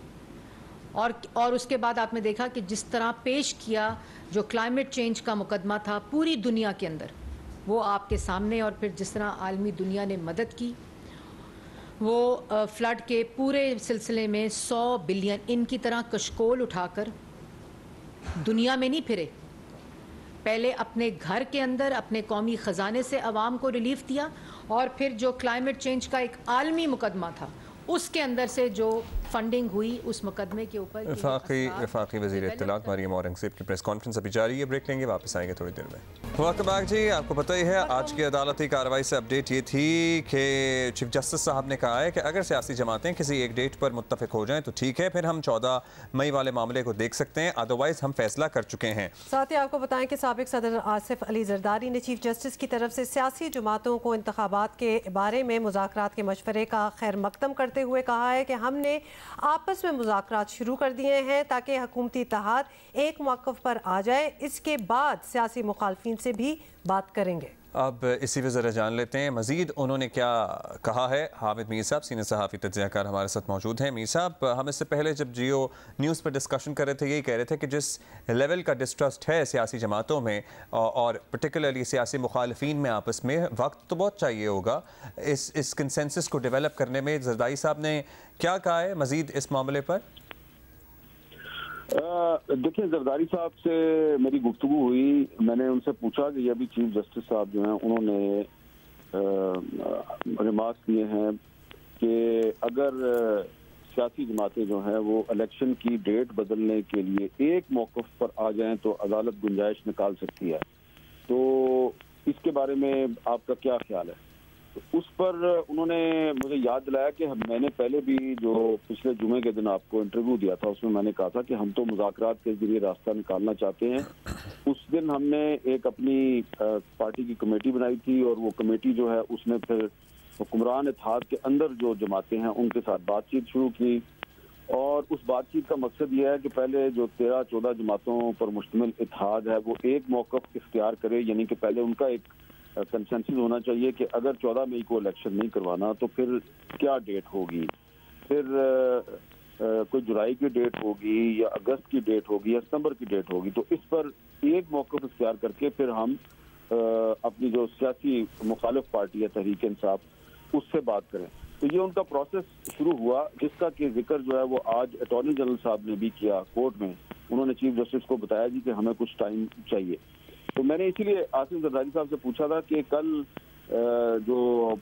और उसके बाद आपने देखा कि जिस तरह पेश किया जो क्लाइमेट चेंज का मुकदमा था पूरी दुनिया के अंदर, वो आपके सामने, और फिर जिस तरह आलमी दुनिया ने मदद की, वो फ्लड के पूरे सिलसिले में 100 बिलियन इनकी तरह कशकोल उठाकर दुनिया में नहीं फिरे, पहले अपने घर के अंदर अपने कौमी ख़जाने से आवाम को रिलीफ दिया और फिर जो क्लाइमेट चेंज का एक आलमी मुकदमा था उसके अंदर से जो फंडिंग हुई उस मुकदमे के ऊपर। वफाकी वज़ीर इत्तलात मरियम औरंगज़ेब की प्रेस कॉन्फ्रेंस अभी जारी है, ब्रेक लेंगे, वापस आएंगे थोड़ी देर में। वेलकम बैक जी। आपको पता ही है आज की अदालती कार्रवाई से अपडेट ये थी कि चीफ जस्टिस साहब ने कहा है कि अगर सियासी जमातें किसी एक डेट पर मुत्तफिक हो जाएं तो ठीक है, फिर हम 14 मई वाले मामले को देख सकते हैं, अदरवाइज हम फैसला कर चुके हैं। साथ ही आपको बताएं कि साबिक सदर आसिफ अली जरदारी ने चीफ जस्टिस की तरफ से सियासी जमातों को इंतखाबात के बारे में मुज़ाकरात के मशवरे का खैर मकदम करते हुए कहा है कि हमने आपस में मुज़ाकरात शुरू कर दिए हैं ताकि हुकूमती इत्तेहाद एक मौक़िफ़ पर आ जाए, इसके बाद सियासी मुखालफिन से भी बात करेंगे। अब इसी पे ज़रा जान लेते हैं मज़ीद उन्होंने क्या कहा है। हामिद मीर साहब सीनियर सहाफ़ी तज्ज़ियाकार हमारे साथ मौजूद हैं। मीर साहब, हम इससे पहले जब जियो न्यूज़ पर डिस्कशन कर रहे थे यही कह रहे थे कि जिस लेवल का डिस्ट्रस्ट है सियासी जमातों में और पर्टिकुलरली सियासी मुखालफिन में आपस में, वक्त तो बहुत चाहिए होगा इस कंसेंसस को डेवलप करने में। जरदारी साहब ने क्या कहा है मज़ीद इस मामले पर? देखिए, जरदारी साहब से मेरी गुफ्तगू हुई, मैंने उनसे पूछा कि ये अभी चीफ जस्टिस साहब जो हैं उन्होंने रिमार्क्स दिए हैं कि अगर सियासी जमातें जो हैं वो इलेक्शन की डेट बदलने के लिए एक मौक़िफ़ पर आ जाएं तो अदालत गुंजाइश निकाल सकती है, तो इसके बारे में आपका क्या ख्याल है? तो उस पर उन्होंने मुझे याद दिलाया कि मैंने पहले भी जो पिछले जुमे के दिन आपको इंटरव्यू दिया था उसमें मैंने कहा था कि हम तो मुज़ाकरात के जरिए रास्ता निकालना चाहते हैं। उस दिन हमने एक अपनी पार्टी की कमेटी बनाई थी और वो कमेटी जो है उसने फिर हुक्मरान इत्तेहाद के अंदर जो जमातें हैं उनके साथ बातचीत शुरू की और उस बातचीत का मकसद ये है कि पहले जो 13-14 जमातों पर मुश्तमिल इत्तेहाद है वो एक मौक़िफ़ इख्तियार करे, यानी कि पहले उनका एक कंसेंसस होना चाहिए कि अगर 14 मई को इलेक्शन नहीं करवाना तो फिर क्या डेट होगी, फिर कोई जुलाई की डेट होगी या अगस्त की डेट होगी या सितंबर की डेट होगी। तो इस पर एक मौक़िफ़ इख्तियार करके फिर हम अपनी जो सियासी मुखालिफ पार्टी है तहरीक इंसाफ, उससे बात करें। तो ये उनका प्रोसेस शुरू हुआ जिसका कि जिक्र जो है वो आज अटॉर्नी जनरल साहब ने भी किया कोर्ट में। उन्होंने चीफ जस्टिस को बताया जी कि हमें कुछ टाइम चाहिए। तो मैंने इसीलिए आसिफ जरदारी साहब से पूछा था कि कल जो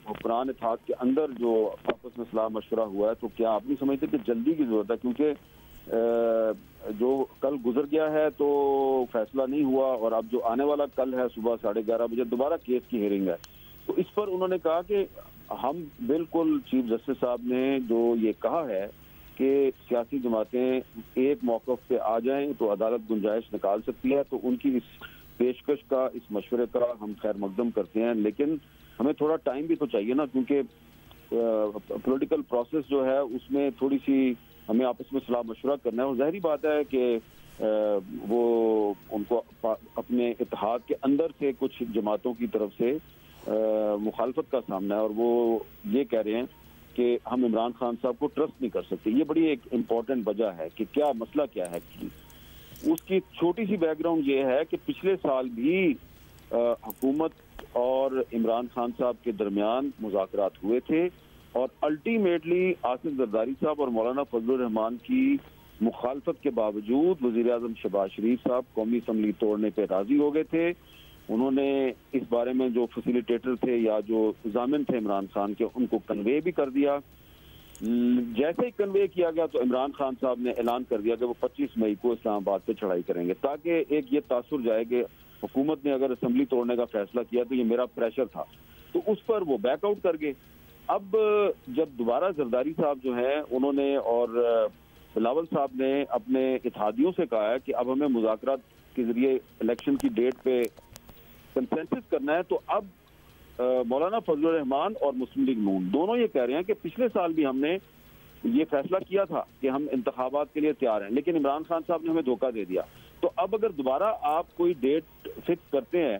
हुक्मरान इत्तेहाद के अंदर जो आपस में सलाह मशवरा हुआ है तो क्या आप नहीं समझते कि जल्दी की जरूरत है, क्योंकि जो कल गुजर गया है तो फैसला नहीं हुआ और अब जो आने वाला कल है सुबह 11:30 बजे दोबारा केस की हियरिंग है। तो इस पर उन्होंने कहा कि हम बिल्कुल चीफ जस्टिस साहब ने जो ये कहा है कि सियासी जमातें एक मौक़िफ़ पे आ जाएं तो अदालत गुंजाइश निकाल सकती है, तो उनकी इस पेशकश का, इस मशवरे का हम खैर मकदम करते हैं, लेकिन हमें थोड़ा टाइम भी तो चाहिए ना, क्योंकि पॉलिटिकल प्रोसेस जो है उसमें थोड़ी सी हमें आपस में सलाह मशवरा करना है। और जाहिर बात है कि वो उनको अपने इत्तेहाद के अंदर से कुछ जमातों की तरफ से मुखालफत का सामना है और वो ये कह रहे हैं कि हम इमरान खान साहब को ट्रस्ट नहीं कर सकते। ये बड़ी एक इम्पोर्टेंट वजह है कि क्या मसला क्या है एक्चुअली। उसकी छोटी सी बैकग्राउंड ये है कि पिछले साल भी हुकूमत और इमरान खान साहब के दरमियान मुज़ाकरात हुए थे और अल्टीमेटली आसिफ जरदारी साहब और मौलाना फजलुर रहमान की मुखालफत के बावजूद वज़ीर आज़म शहबाज शरीफ साहब कौमी असम्बली तोड़ने पे राजी हो गए थे। उन्होंने इस बारे में जो फैसिलिटेटर थे या जो ज़ामिन थे इमरान खान के, उनको कन्वे भी कर दिया। जैसे ही कन्वे किया गया तो इमरान खान साहब ने ऐलान कर दिया कि वो 25 मई को इस्लामाबाद पे चढ़ाई करेंगे, ताकि एक ये तासुर जाए कि हुकूमत ने अगर असम्बली तोड़ने का फैसला किया तो ये मेरा प्रेशर था, तो उस पर वो बैकआउट कर गए। अब जब दोबारा जरदारी साहब जो है उन्होंने और बिलावल साहब ने अपने इत्तेहादियों से कहा है कि अब हमें मुज़ाकरात के जरिए इलेक्शन की डेट पे कंसेंसस करना है, तो अब मौलाना फजलुर रहमान और मुस्लिम लीग नून दोनों ये कह रहे हैं कि पिछले साल भी हमने ये फैसला किया था कि हम इंतखाबात के लिए तैयार हैं, लेकिन इमरान खान साहब ने हमें धोखा दे दिया। तो अब अगर दोबारा आप कोई डेट फिक्स करते हैं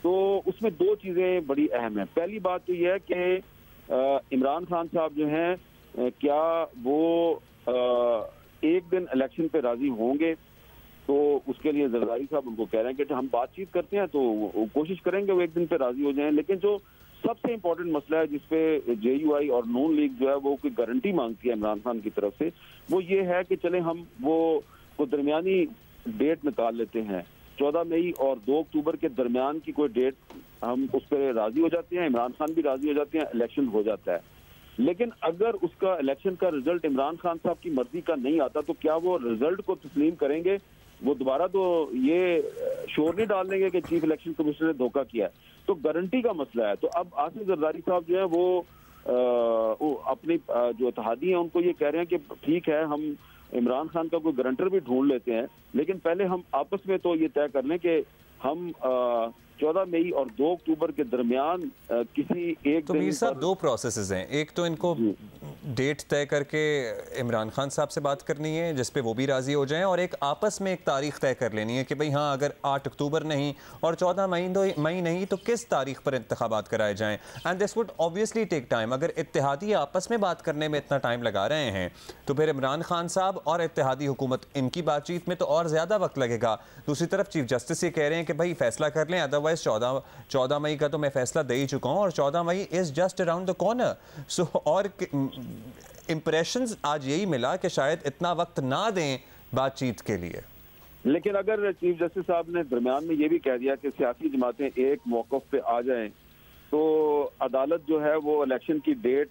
तो उसमें दो चीज़ें बड़ी अहम हैं। पहली बात तो यह है कि इमरान खान साहब जो हैं क्या वो एक दिन इलेक्शन पे राजी होंगे, तो उसके लिए जरदारी साहब उनको कह रहे हैं कि हम बातचीत करते हैं तो कोशिश करेंगे वो एक दिन पे राजी हो जाएं। लेकिन जो सबसे इम्पोर्टेंट मसला है जिसपे JUI और नून लीग जो है वो कोई गारंटी मांगती है इमरान खान की तरफ से, वो ये है कि चले हम वो दरमियानी डेट निकाल लेते हैं, 14 मई और 2 अक्टूबर के दरमियान की कोई डेट हम उस पर राजी हो जाते हैं, इमरान खान भी राजी हो जाते हैं, इलेक्शन हो जाता है। लेकिन अगर उसका इलेक्शन का रिजल्ट इमरान खान साहब की मर्जी का नहीं आता तो क्या वो रिजल्ट को तस्लीम करेंगे? वो दोबारा तो ये शोर नहीं डाल देंगे कि चीफ इलेक्शन कमिश्नर ने धोखा किया है। तो गारंटी का मसला है। तो अब आसिफ जरदारी साहब जो है वो अपनी जो इत्तेहादी हैं उनको ये कह रहे हैं कि ठीक है हम इमरान खान का कोई गारंटर भी ढूंढ लेते हैं, लेकिन पहले हम आपस में तो ये तय कर लें कि हम 14 मई और 2 अक्टूबर के दरमियान किसी एक तो मीर साहब दो प्रोसेसेस हैं, एक तो इनको डेट तय करके इमरान खान साहब से बात करनी है जिस पे वो भी राजी हो जाएं, और एक आपस में एक तारीख तय कर लेनी है कि भाई हाँ अगर 8 अक्टूबर नहीं और 14 मई नहीं तो किस तारीख पर इंतखाबात कराए जाएं। And this would obviously take time. अगर इत्तेहादी आपस में बात करने में इतना टाइम लगा रहे हैं तो फिर इमरान खान साहब और इत्तेहादी हुकूमत इनकी बातचीत में तो और ज़्यादा वक्त लगेगा। दूसरी तरफ चीफ जस्टिस ये कह रहे हैं कि भाई फैसला कर लें, अदरवाइज 14 मई का तो मैं फैसला दे ही चुका हूँ और 14 May is just around the corner. So और इंप्रेशंस आज यही मिला कि शायद इतना वक्त ना दें बातचीत के लिए। लेकिन अगर चीफ जस्टिस साहब ने दरमियान में ये भी कह दिया कि सियासी जमातें एक मौक़िफ़ पे आ जाएं तो अदालत जो है वो इलेक्शन की डेट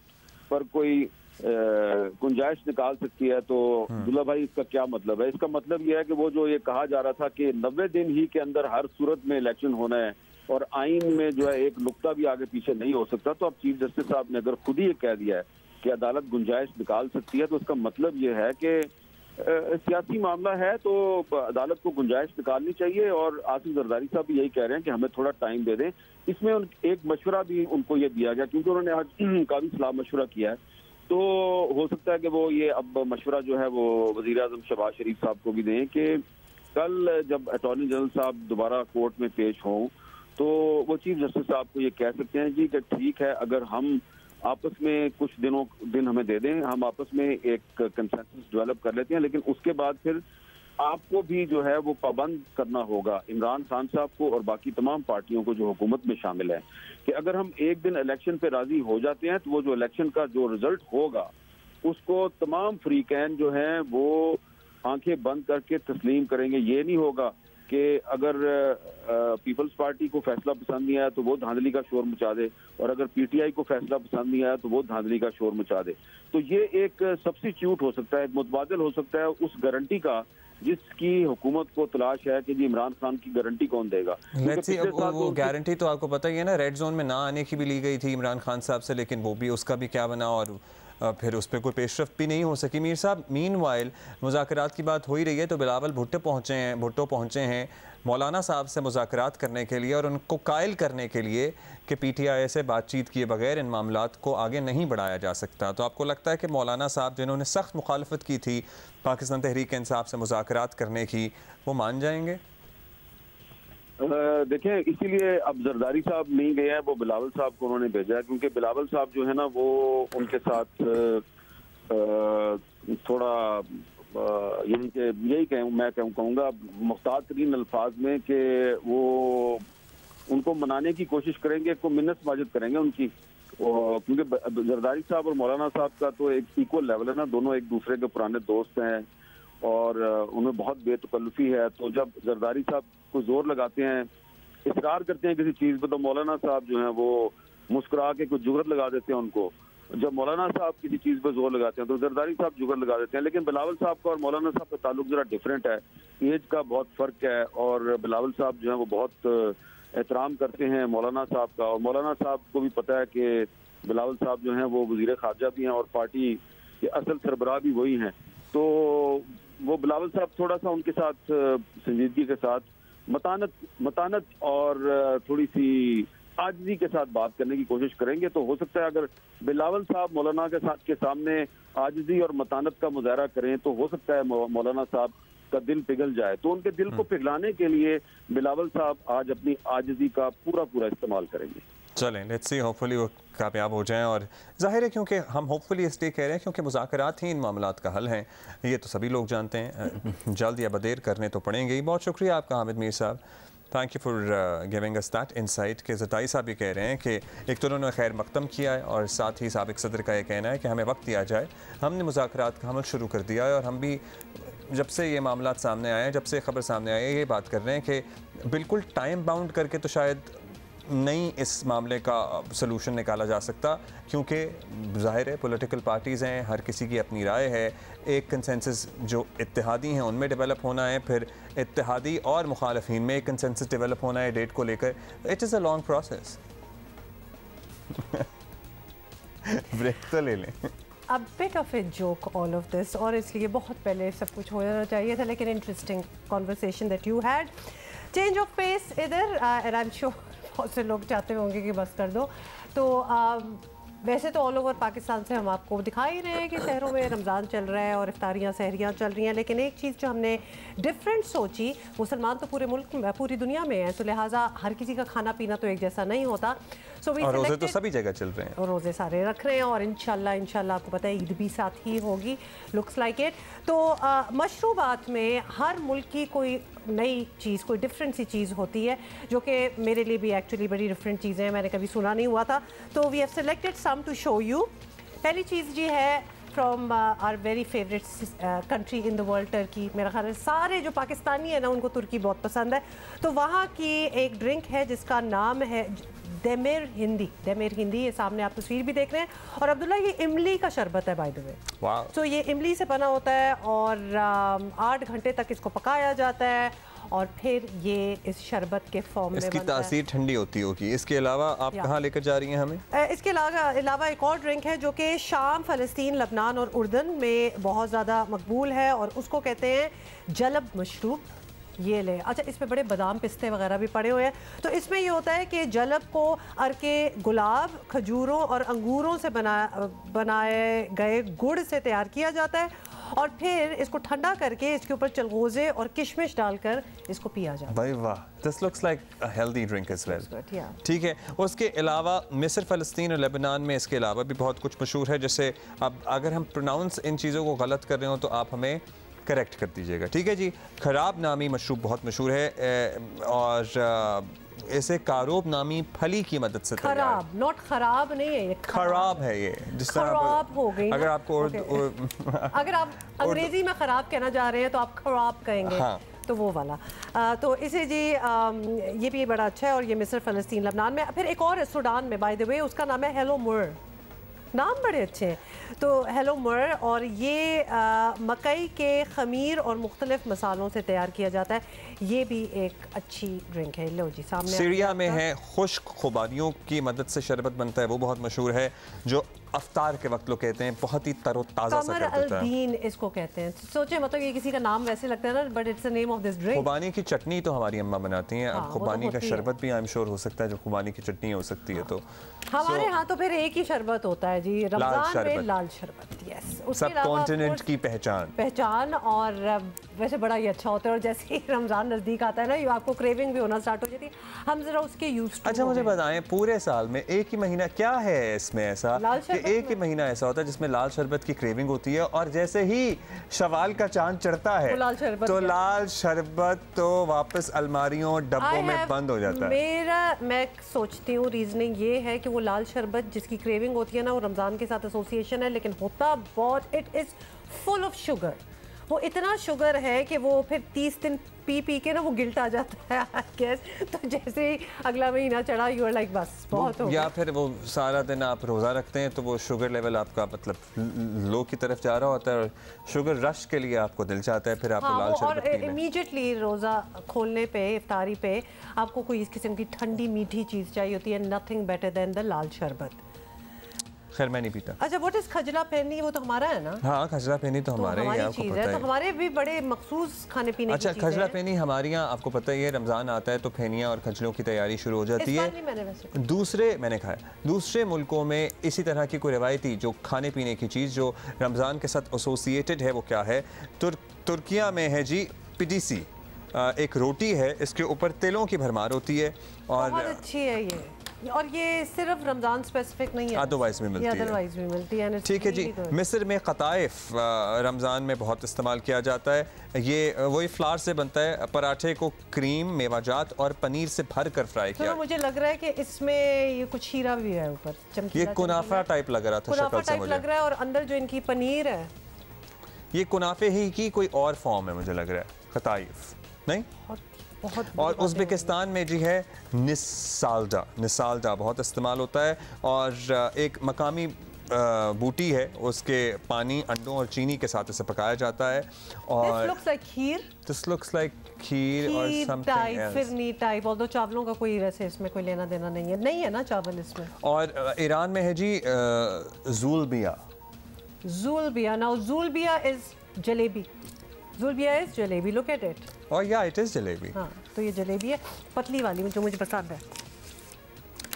पर कोई गुंजाइश निकाल सकती है, तो अब्दुल्ला भाई इसका क्या मतलब है? इसका मतलब यह है कि वो जो ये कहा जा रहा था कि 90 दिन ही के अंदर हर सूरत में इलेक्शन होना है और आइन में जो है एक नुक्ता भी आगे पीछे नहीं हो सकता, तो अब चीफ जस्टिस साहब ने अगर खुद ही ये कह दिया है कि अदालत गुंजाइश निकाल सकती है तो उसका मतलब ये है कि सियासी मामला है तो अदालत को गुंजाइश निकालनी चाहिए। और आसिफ जरदारी साहब भी यही कह रहे हैं कि हमें थोड़ा टाइम दे दें। इसमें एक मशवरा भी उनको ये दिया गया क्योंकि उन्होंने आज काफी सलाह मशवरा किया है, तो हो सकता है कि वो ये अब मशवरा जो है वो वज़ीर आज़म शहबाज शरीफ साहब को भी दें कि कल जब अटॉर्नी जनरल साहब दोबारा कोर्ट में पेश हों तो वो चीफ जस्टिस साहब को ये कह सकते हैं जी कि ठीक है अगर हम आपस में कुछ दिन हमें दे दें, हम आपस में एक कंसेंसस डेवलप कर लेते हैं, लेकिन उसके बाद फिर आपको भी जो है वो पाबंद करना होगा इमरान खान साहब को और बाकी तमाम पार्टियों को जो हुकूमत में शामिल है कि अगर हम एक दिन इलेक्शन पे राजी हो जाते हैं तो वो जो इलेक्शन का जो रिजल्ट होगा उसको तमाम फ्रीकैन जो हैं वो आंखें बंद करके तस्लीम करेंगे। ये नहीं होगा कि अगर पीपल्स पार्टी को फैसला पसंद नहीं आया तो वो धांधली का शोर मचा दे और अगर PTI को फैसला पसंद नहीं आया तो वो धांधली का शोर मचा दे। तो ये एक सब्स्टिट्यूट हो सकता है, एक मुतबादिल हो सकता है उस गारंटी का जिसकी हुकूमत को तलाश है कि जी इमरान खान की गारंटी कौन देगा। वो गारंटी तो आपको पता ही है ना, रेड जोन में ना आने की भी ली गई थी इमरान खान साहब से, लेकिन वो भी उसका भी क्या बना और फिर उस पर कोई पेशरफ्त भी नहीं हो सकी। मीर साहब मीनवाइल मुज़ाकरात की बात हो ही रही है तो बिलावल भुट्टो पहुँचे हैं मौलाना साहब से मुज़ाकरात करने के लिए और उनको कायल करने के लिए कि PTI से बातचीत किए बगैर इन मामलात को आगे नहीं बढ़ाया जा सकता। तो आपको लगता है कि मौलाना साहब जिन्होंने सख्त मुखालफत की थी पाकिस्तान तहरीक इंसाफ से मुज़ाकरात करने की, वो मान जाएंगे? देखें, इसीलिए अब जरदारी साहब नहीं गए हैं, वो बिलावल साहब को उन्होंने भेजा है, क्योंकि बिलावल साहब जो है ना वो उनके साथ थोड़ा मैं कहूँगा मुख्तार तरीन अल्फाज में कि वो उनको मनाने की कोशिश करेंगे, को मिन्नत माजिद करेंगे उनकी, क्योंकि जरदारी साहब और मौलाना साहब का तो एक इक्वल लेवल है ना, दोनों एक दूसरे के पुराने दोस्त हैं और उनमें बहुत बेतकल्लुफी है। तो जब जरदारी साहब को जोर लगाते हैं, इसरार करते हैं किसी चीज़ पे, तो मौलाना साहब जो हैं वो मुस्कुरा के कुछ जुगत लगा देते हैं उनको। जब मौलाना साहब किसी चीज़ पे जोर लगाते हैं तो जरदारी साहब जुगत लगा देते हैं। लेकिन बिलावल साहब का और मौलाना साहब का ताल्लुक जरा डिफरेंट है, एज का बहुत फ़र्क है, और बिलावल साहब जो है वो बहुत एहतराम करते हैं मौलाना साहब का, और मौलाना साहब को भी पता है कि बिलावल साहब जो हैं वो वज़ीर ख़ारजा भी हैं और पार्टी के असल सरबराह भी वही हैं। तो वो बिलावल साहब थोड़ा सा उनके साथ संजीदगी के साथ मतानत और थोड़ी सी आजिज़ी के साथ बात करने की कोशिश करेंगे। तो हो सकता है अगर बिलावल साहब मौलाना के सामने आजिज़ी और मतानत का मुजाहरा करें तो हो सकता है मौलाना साहब का दिल पिघल जाए। तो उनके दिल को पिघलाने के लिए बिलावल साहब आज अपनी आजिज़ी का पूरा इस्तेमाल करेंगे। चलें, लेट्स सी, होपफुली वो कामयाब हो जाएं। और जाहिर है क्योंकि हम होपफुली इसलिए कह रहे हैं क्योंकि मुज़ाकरात ही इन मामलात का हल हैं, ये तो सभी लोग जानते हैं, जल्द या बदेर करने तो पड़ेंगे ही। बहुत शुक्रिया आपका हामिद मीर साहब, thank you for giving us that insight. के ज़रदारी साहब भी कह रहे हैं कि एक तो उन्होंने खैर मकदम किया है और साथ ही साबिक़ सदर का ये कहना है कि हमें वक्त दिया जाए। हमने मुज़ाकरात का अमल शुरू कर दिया है और हम भी जब से ये मामलात सामने आए हैं, जब से खबर सामने आई है, ये बात कर रहे हैं कि बिल्कुल टाइम बाउंड करके तो शायद नहीं इस मामले का सलूशन निकाला जा सकता, क्योंकि ज़ाहिर है पॉलिटिकल पार्टीज़ हैं, हर किसी की अपनी राय है, एक कंसेंसस जो इत्तेहादी हैं उनमें डेवलप होना है, फिर इत्तेहादी और मुखालफीन में एक कंसेंसस डेवलप होना है डेट को लेकर। It is a long process. Break तो ले लें। A bit of a joke all of this, और इसलिए बहुत पहले सब कुछ हो जाना चाहिए था, लेकिन interesting conversation that you had. Change of pace इधर, एंड आई एम श्योर बहुत से लोग चाहते होंगे कि बस कर दो। तो वैसे तो ऑल ओवर पाकिस्तान से हम आपको दिखा ही रहे हैं कि शहरों में रमज़ान चल रहा है और इफ्तारियाँ सहरियाँ चल रही हैं, लेकिन एक चीज़ जो हमने डिफरेंट सोची, मुसलमान तो पूरे मुल्क में पूरी दुनिया में है, तो लिहाजा हर किसी का खाना पीना तो एक जैसा नहीं होता। सो और रोज़े तो सभी जगह चल रहे हैं, और रोज़े सारे रख रहे हैं, और इंशाल्लाह आपको पता है ईद भी साथ ही होगी, लुक्स लाइक इट। तो मशरूबात में हर मुल्क की कोई नई चीज़, कोई डिफरेंट सी चीज़ होती है, जो कि मेरे लिए भी एक्चुअली बड़ी डिफरेंट चीज़ें हैं, मैंने कभी सुना नहीं हुआ था। तो we have selected some to show you. पहली चीज़ ये है from our very favourite country in the world, Turkey. मेरा ख्याल है सारे जो पाकिस्तानी है ना उनको तुर्की बहुत पसंद है। तो वहाँ की एक ड्रिंक है जिसका नाम है देमिर हिंदी। ये सामने आप तस्वीर भी देख रहे हैं। और अब्दुल्ला, ये इमली का शरबत है बाय द वे। तो ये इमली से बना होता है और 8 घंटे तक इसको पकाया जाता है और फिर ये इस शरबत के फॉर्म में इसकी तासीर ठंडी होती होगी। इसके अलावा आप कहाँ लेकर जा रही हैं हमें? इसके अलावा एक और ड्रिंक है जो कि शाम, फ़लस्तीन, लबनान और उर्दन में बहुत ज़्यादा मकबूल है, और उसको कहते हैं जलब मशरूब। ये ले, अच्छा, इसमें बड़े बादाम, पिस्ते वगैरह भी पड़े हुए हैं। तो इसमें ये होता है कि जलब को अर्के गुलाब, खजूरों और अंगूरों से बनाए गए गुड़ से तैयार किया जाता है, और फिर इसको ठंडा करके इसके ऊपर चलगोज़े और किशमिश डालकर इसको पिया जाता है। भाई वाह, this looks like a healthy drink as well. ठीक है, उसके अलावा मिस्र, फ़लस्तीन और लेबनान में इसके अलावा भी बहुत कुछ मशहूर है। जैसे अब अगर हम प्रोनाउंस इन चीज़ों को गलत कर रहे हो तो आप हमें करेक्ट कर दीजिएगा, ठीक है जी। खराब नामी मशरूब बहुत मशहूर है और इसे कारोब नामी फली की मदद से खराब, नॉट खराब नहीं है, ये खराब है। ये जिस तरह खराब हो गई, अगर आपको अगर आप अंग्रेजी में खराब कहना चाह रहे हैं तो आप खराब कहेंगे। हाँ। तो वो वाला तो इसे जी ये भी बड़ा अच्छा है, और ये मिस्र, फ़लस्तीन, लबनान में। फिर एक और सूडान में बाय द वे, उसका नाम है हेलो मुर। नाम बड़े अच्छे हैं। तो हेलो मुर, और ये मकई के खमीर और मुख्तलिफ मसालों से तैयार किया जाता है। ये भी एक अच्छी ड्रिंक है। लो जी, सामने सीरिया में है, खुश्क खुबानियों की मदद से शरबत बनता है, वो बहुत मशहूर है। जो अफ्तार के वक्त लोग कहते हैं बहुत ही तरोताज़ा सा कमर कर देता है। अल-दीन इसको कहते हैं। सोचे मतलब ये किसी का नाम वैसे लगता है ना, but it's the name of this drink. खुबानी की चटनी तो हमारी अम्मा बनाती हैं। हाँ, अब वो तो खुबानी का होती है। शरबत भी आई एम श्योर हो सकता है, जो खुबानी की चटनी हो सकती है। तो हमारे यहाँ तो फिर एक ही शरबत होता है जी, रमजान में शरबत। लाल शरबत। यस, सब कॉन्टिनेंट की पहचान। और वैसे बड़ा ही अच्छा होता है। और जैसे ही रमजान नजदीक आता है ना, ये आपको क्रेविंग भी होना स्टार्ट हो जाती है। हम जरा उसके यूज्ड टू। अच्छा मुझे बताएं, पूरे साल में एक ही महीना क्या है इसमें ऐसा कि एक ही महीना ऐसा होता है जिसमें लाल शरबत की क्रेविंग होती है, और जैसे ही शवाल का चांद चढ़ता है तो लाल शरबत तो वापस अलमारियों डब्बों में बंद हो जाता है। मैं सोचती हूँ रीजनिंग ये है कि वो लाल शरबत जिसकी क्रेविंग होती है ना, वो रमजान के साथ एसोसिएशन है, लेकिन होता बहुत, it is full of sugar. वो इतना शुगर है कि वो फिर 30 दिन पी के ना वो गिल्ट आ जाता है आई गेस। तो जैसे ही अगला महीना चढ़ा, यू आर लाइक बस बहुत हो गया। या फिर वो सारा दिन आप रोज़ा रखते हैं तो वो शुगर लेवल आपका मतलब लो की तरफ जा रहा होता है, और शुगर रश के लिए आपको दिल चाहता है फिर आपको लाल शरबत पीना है। और इमीडिएटली रोज़ा खोलने पे, इफ्तारी पे आपको कोई इस किस्म की ठंडी मीठी चीज़ चाहिए होती है। नथिंग बेटर देन द लाल शरबत। खैर मैं नहीं पीता। अच्छा, व्हाट इज खजला पेनी? वो तो हमारा है ना? हाँ, खजला पेनी तो हमारे ही है, आपको पता है। तो हमारे भी बड़े मखसूस खाने पीने अच्छा, खजला पेनी हमारे यहाँ आपको पता ही है, रमज़ान आता है तो फेनियाँ और खजलों की तैयारी शुरू हो जाती है। मैंने खाया दूसरे मुल्कों में इसी तरह की कोई रवायती जो खाने पीने की चीज़ जो रमज़ान के साथ एसोसिएटेड है वो क्या है? तुर्किया में है जी पिडीसी, एक रोटी है, इसके ऊपर तिलों की भरमार होती है और बहुत अच्छी है ये। और ये सिर्फ रमजान स्पेसिफिक नहीं है, अदरवाइज भी मिलती है। ठीक है जी। मिस्र में क़ताइफ रमज़ान में बहुत इस्तेमाल किया जाता है। ये वही फ्लावर से बनता है। पराठे को क्रीम, मेवाजात और पनीर से भर कर फ्राई किया। मुझे लग रहा है कि इसमें ये कुछ हीरा भी है ऊपर, ये कुनाफा टाइप लग रहा था, शक्ल से मुझे लग रहा है। और अंदर जो इनकी पनीर है, ये कुनाफे ही की कोई और फॉर्म है मुझे लग रहा है। क़ताइफ नहीं। और उज़्बेकिस्तान में जी है निसाल्डा बहुत इस्तेमाल होता है, और एक मकामी बूटी है, उसके पानी, अंडों और चीनी के साथ इसे पकाया जाता है। और This looks like खीर और something else. Phirni type, although चावलों का कोई वैसे इसमें कोई लेना देना नहीं है ना चावल इसमें। और ईरान में है जी ज़ूलबिया। नाउ ज़ूलबिया इज जलेबी। ज़ूलबिया is jalebi, look at it. और या इट इज जलेबी। हाँ, तो ये जलेबी है, पतली वाली जो मुझे पसंद है,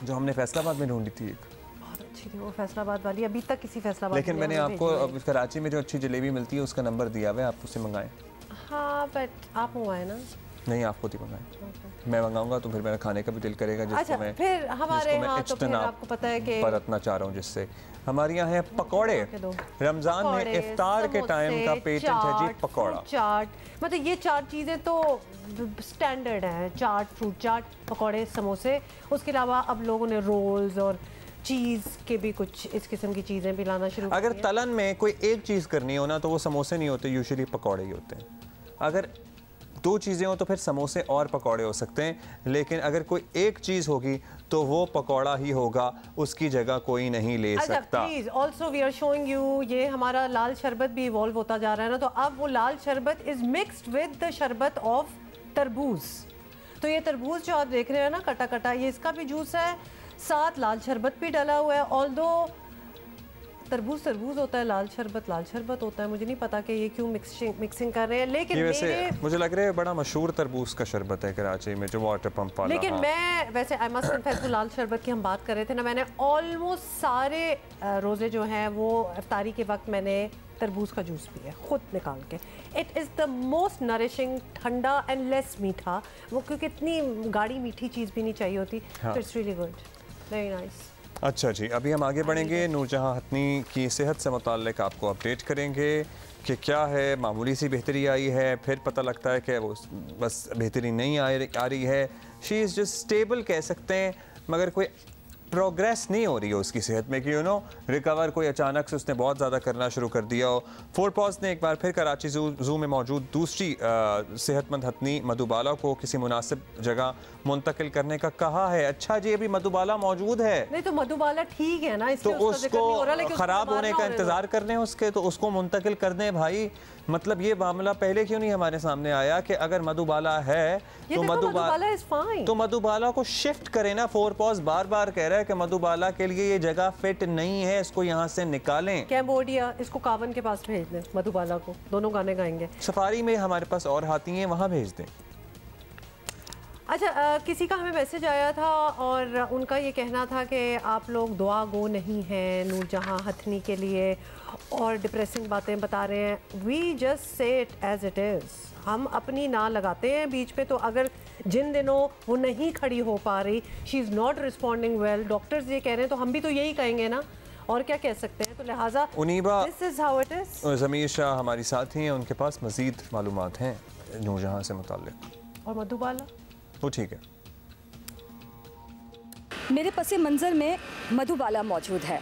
जो हमने फैसलाबाद में ढूंढी थी। बहुत अच्छी थी वो फैसलाबाद वाली, अभी तक किसी फैसलाबाद। लेकिन मैंने आपको कराची में जो अच्छी जलेबी मिलती है उसका नंबर दिया हुआ है, आप उससे मंगाएं। हाँ, बट आप मंगाए ना। नहीं, आप खुद ही मंगाएं। मैं मंगाऊंगा तो फिर मेरा खाने का भी दिल करेगा, जिसको मैं फिर हमारे यहाँ तो फिर आपको पता है कि बरतना चाह रहा हूँ जिससे। हमारे यहाँ है पकौड़े। रमजान में इफ्तार के टाइम का पेटेंट है जी पकौड़ा। चाट, मतलब ये 4 चीज़ें तो स्टैंडर्ड हैं। चाट, फ्रूट चाट, पकौड़े, समोसे। उसके अलावा अब लोगों ने रोल्स और चीज़ के भी कुछ इस किस्म की चीज़ें भी लाना शुरू। अगर तलन में कोई एक चीज़ करनी हो ना तो वो समोसे नहीं होते, यूजुअली पकौड़े ही होते हैं। अगर 2 चीज़ें हो तो फिर समोसे और पकौड़े हो सकते हैं, लेकिन अगर कोई एक चीज़ होगी तो वो पकौड़ा ही होगा, उसकी जगह कोई नहीं ले सकता। Please also we are showing you, ये हमारा लाल शरबत भी इवॉल्व होता जा रहा है ना, तो अब वो लाल शरबत इज मिक्स्ड विद द शरबत ऑफ तरबूज। तो ये तरबूज जो आप देख रहे हैं ना कटा कटा, ये इसका भी जूस है, साथ लाल शरबत भी डाला हुआ है। ऑल्दो तरबूज होता है, लाल शरबत होता है। मुझे नहीं पता कि ये क्यों मिक्सिंग कर रहे हैं, लेकिन वैसे मुझे लग रहा है बड़ा मशहूर तरबूज का शरबत है कराची में, जो वाटर पंप वाला। लेकिन मैं वैसे आई मस्ट कन्फेस, लाल शरबत की हम बात कर रहे थे ना, मैंने ऑलमोस्ट सारे रोज़े जो हैं वो इफ्तारी के वक्त मैंने तरबूज का जूस पिया खुद निकाल के। It is the most nourishing, ठंडा एंड लेस मीठा। वो क्योंकि इतनी गाढ़ी मीठी चीज़ भी नहीं चाहिए होती। It's really good, very nice. अच्छा जी, अभी हम आगे बढ़ेंगे। नूरजहां हतनी की सेहत से मुताल्लिक आपको अपडेट करेंगे कि क्या है, मामूली सी बेहतरी आई है, फिर पता लगता है कि वो बस बेहतरी नहीं आ रही है। शी इज़ जस्ट स्टेबल कह सकते हैं, मगर कोई प्रोग्रेस नहीं हो रही है उसकी सेहत में कि रिकवर कोई अचानक से उसने बहुत ज़्यादा करना शुरू कर दिया हो। फोर्पॉज ने एक बार फिर कराची जू में मौजूद दूसरी सेहतमंद हथनी मधुबाला को किसी मुनासिब जगह मुंतकिल करने का कहा है। अच्छा जी, अभी मधुबाला मौजूद है, नहीं तो मधुबाला ठीक है ना, तो उसको ख़राब होने का इंतज़ार कर रहे हैं उसके, तो उसको मुंतकिल कर दें भाई। मतलब ये मामला पहले क्यों नहीं हमारे सामने आया कि अगर मधुबाला है तो मधुबाला को शिफ्ट करें ना। फोर्पॉज बार बार कह रहा है है कि मधुबाला के लिए ये जगह फिट नहीं है, इसको यहाँ से निकालें। कैम्बोडिया, इसको कावन के पास भेज दें, मधुबाला को, दोनों गाने गाएंगे। सफारी में हमारे पास और हाथी हैं, वहाँ भेज दें। अच्छा, किसी का हमें मैसेज आया था और उनका ये कहना था कि आप लोग दुआ गो नहीं हैं नूरजहां हथनी के लिए और डिप्रेसिंग बातें बता रहे हैं। We just say it as it is, हम अपनी ना लगाते हैं बीच पे। तो अगर जिन दिनों वो नहीं खड़ी हो पा रही, she is not responding well, doctors ये कह रहे हैं, तो हम भी तो यही कहेंगे ना, और क्या कह सकते हैं। तो लिहाजा Uniba, this is how it is. Zameer Shah हमारी साथी हैं, उनके पास मज़ीद मालूमात हैं नूरजहां से मुताल्लिक। और मधुबाला वो ठीक है। मेरे पसे मंज़र में मधुबाला मौजूद है।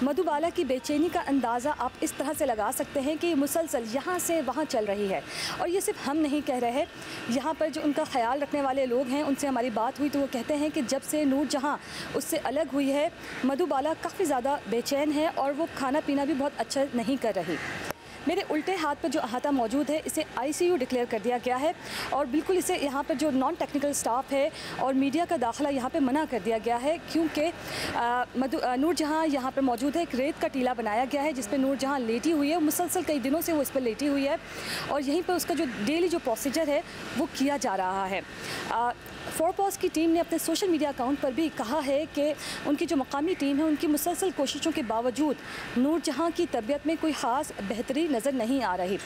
मधुबाला की बेचैनी का अंदाज़ा आप इस तरह से लगा सकते हैं कि मुसलसल यहाँ से वहाँ चल रही है। और ये सिर्फ हम नहीं कह रहे हैं, यहाँ पर जो उनका ख्याल रखने वाले लोग हैं उनसे हमारी बात हुई तो वो कहते हैं कि जब से नूरजहां उससे अलग हुई है, मधुबाला काफ़ी ज़्यादा बेचैन है और वो खाना पीना भी बहुत अच्छा नहीं कर रही। मेरे उल्टे हाथ पर जो अहाता मौजूद है इसे आईसीयू डिक्लेयर कर दिया गया है और बिल्कुल इसे यहाँ पर जो नॉन टेक्निकल स्टाफ है और मीडिया का दाखिला यहाँ पे मना कर दिया गया है, क्योंकि नूरजहां यहाँ पर मौजूद है। एक रेत का टीला बनाया गया है जिस पर नूरजहां लेटी हुई है, मुसलसल कई दिनों से वो इस पर लेटी हुई है और यहीं पर उसका जो डेली जो प्रोसीजर है वो किया जा रहा है। फोरपॉज की टीम ने अपने सोशल मीडिया अकाउंट पर भी कहा है कि उनकी जो मकामी टीम है उनकी मुसलसल कोशिशों के बावजूद नूरजहां की तबीयत में कोई ख़ास बेहतरी नज़र नहीं आ रही।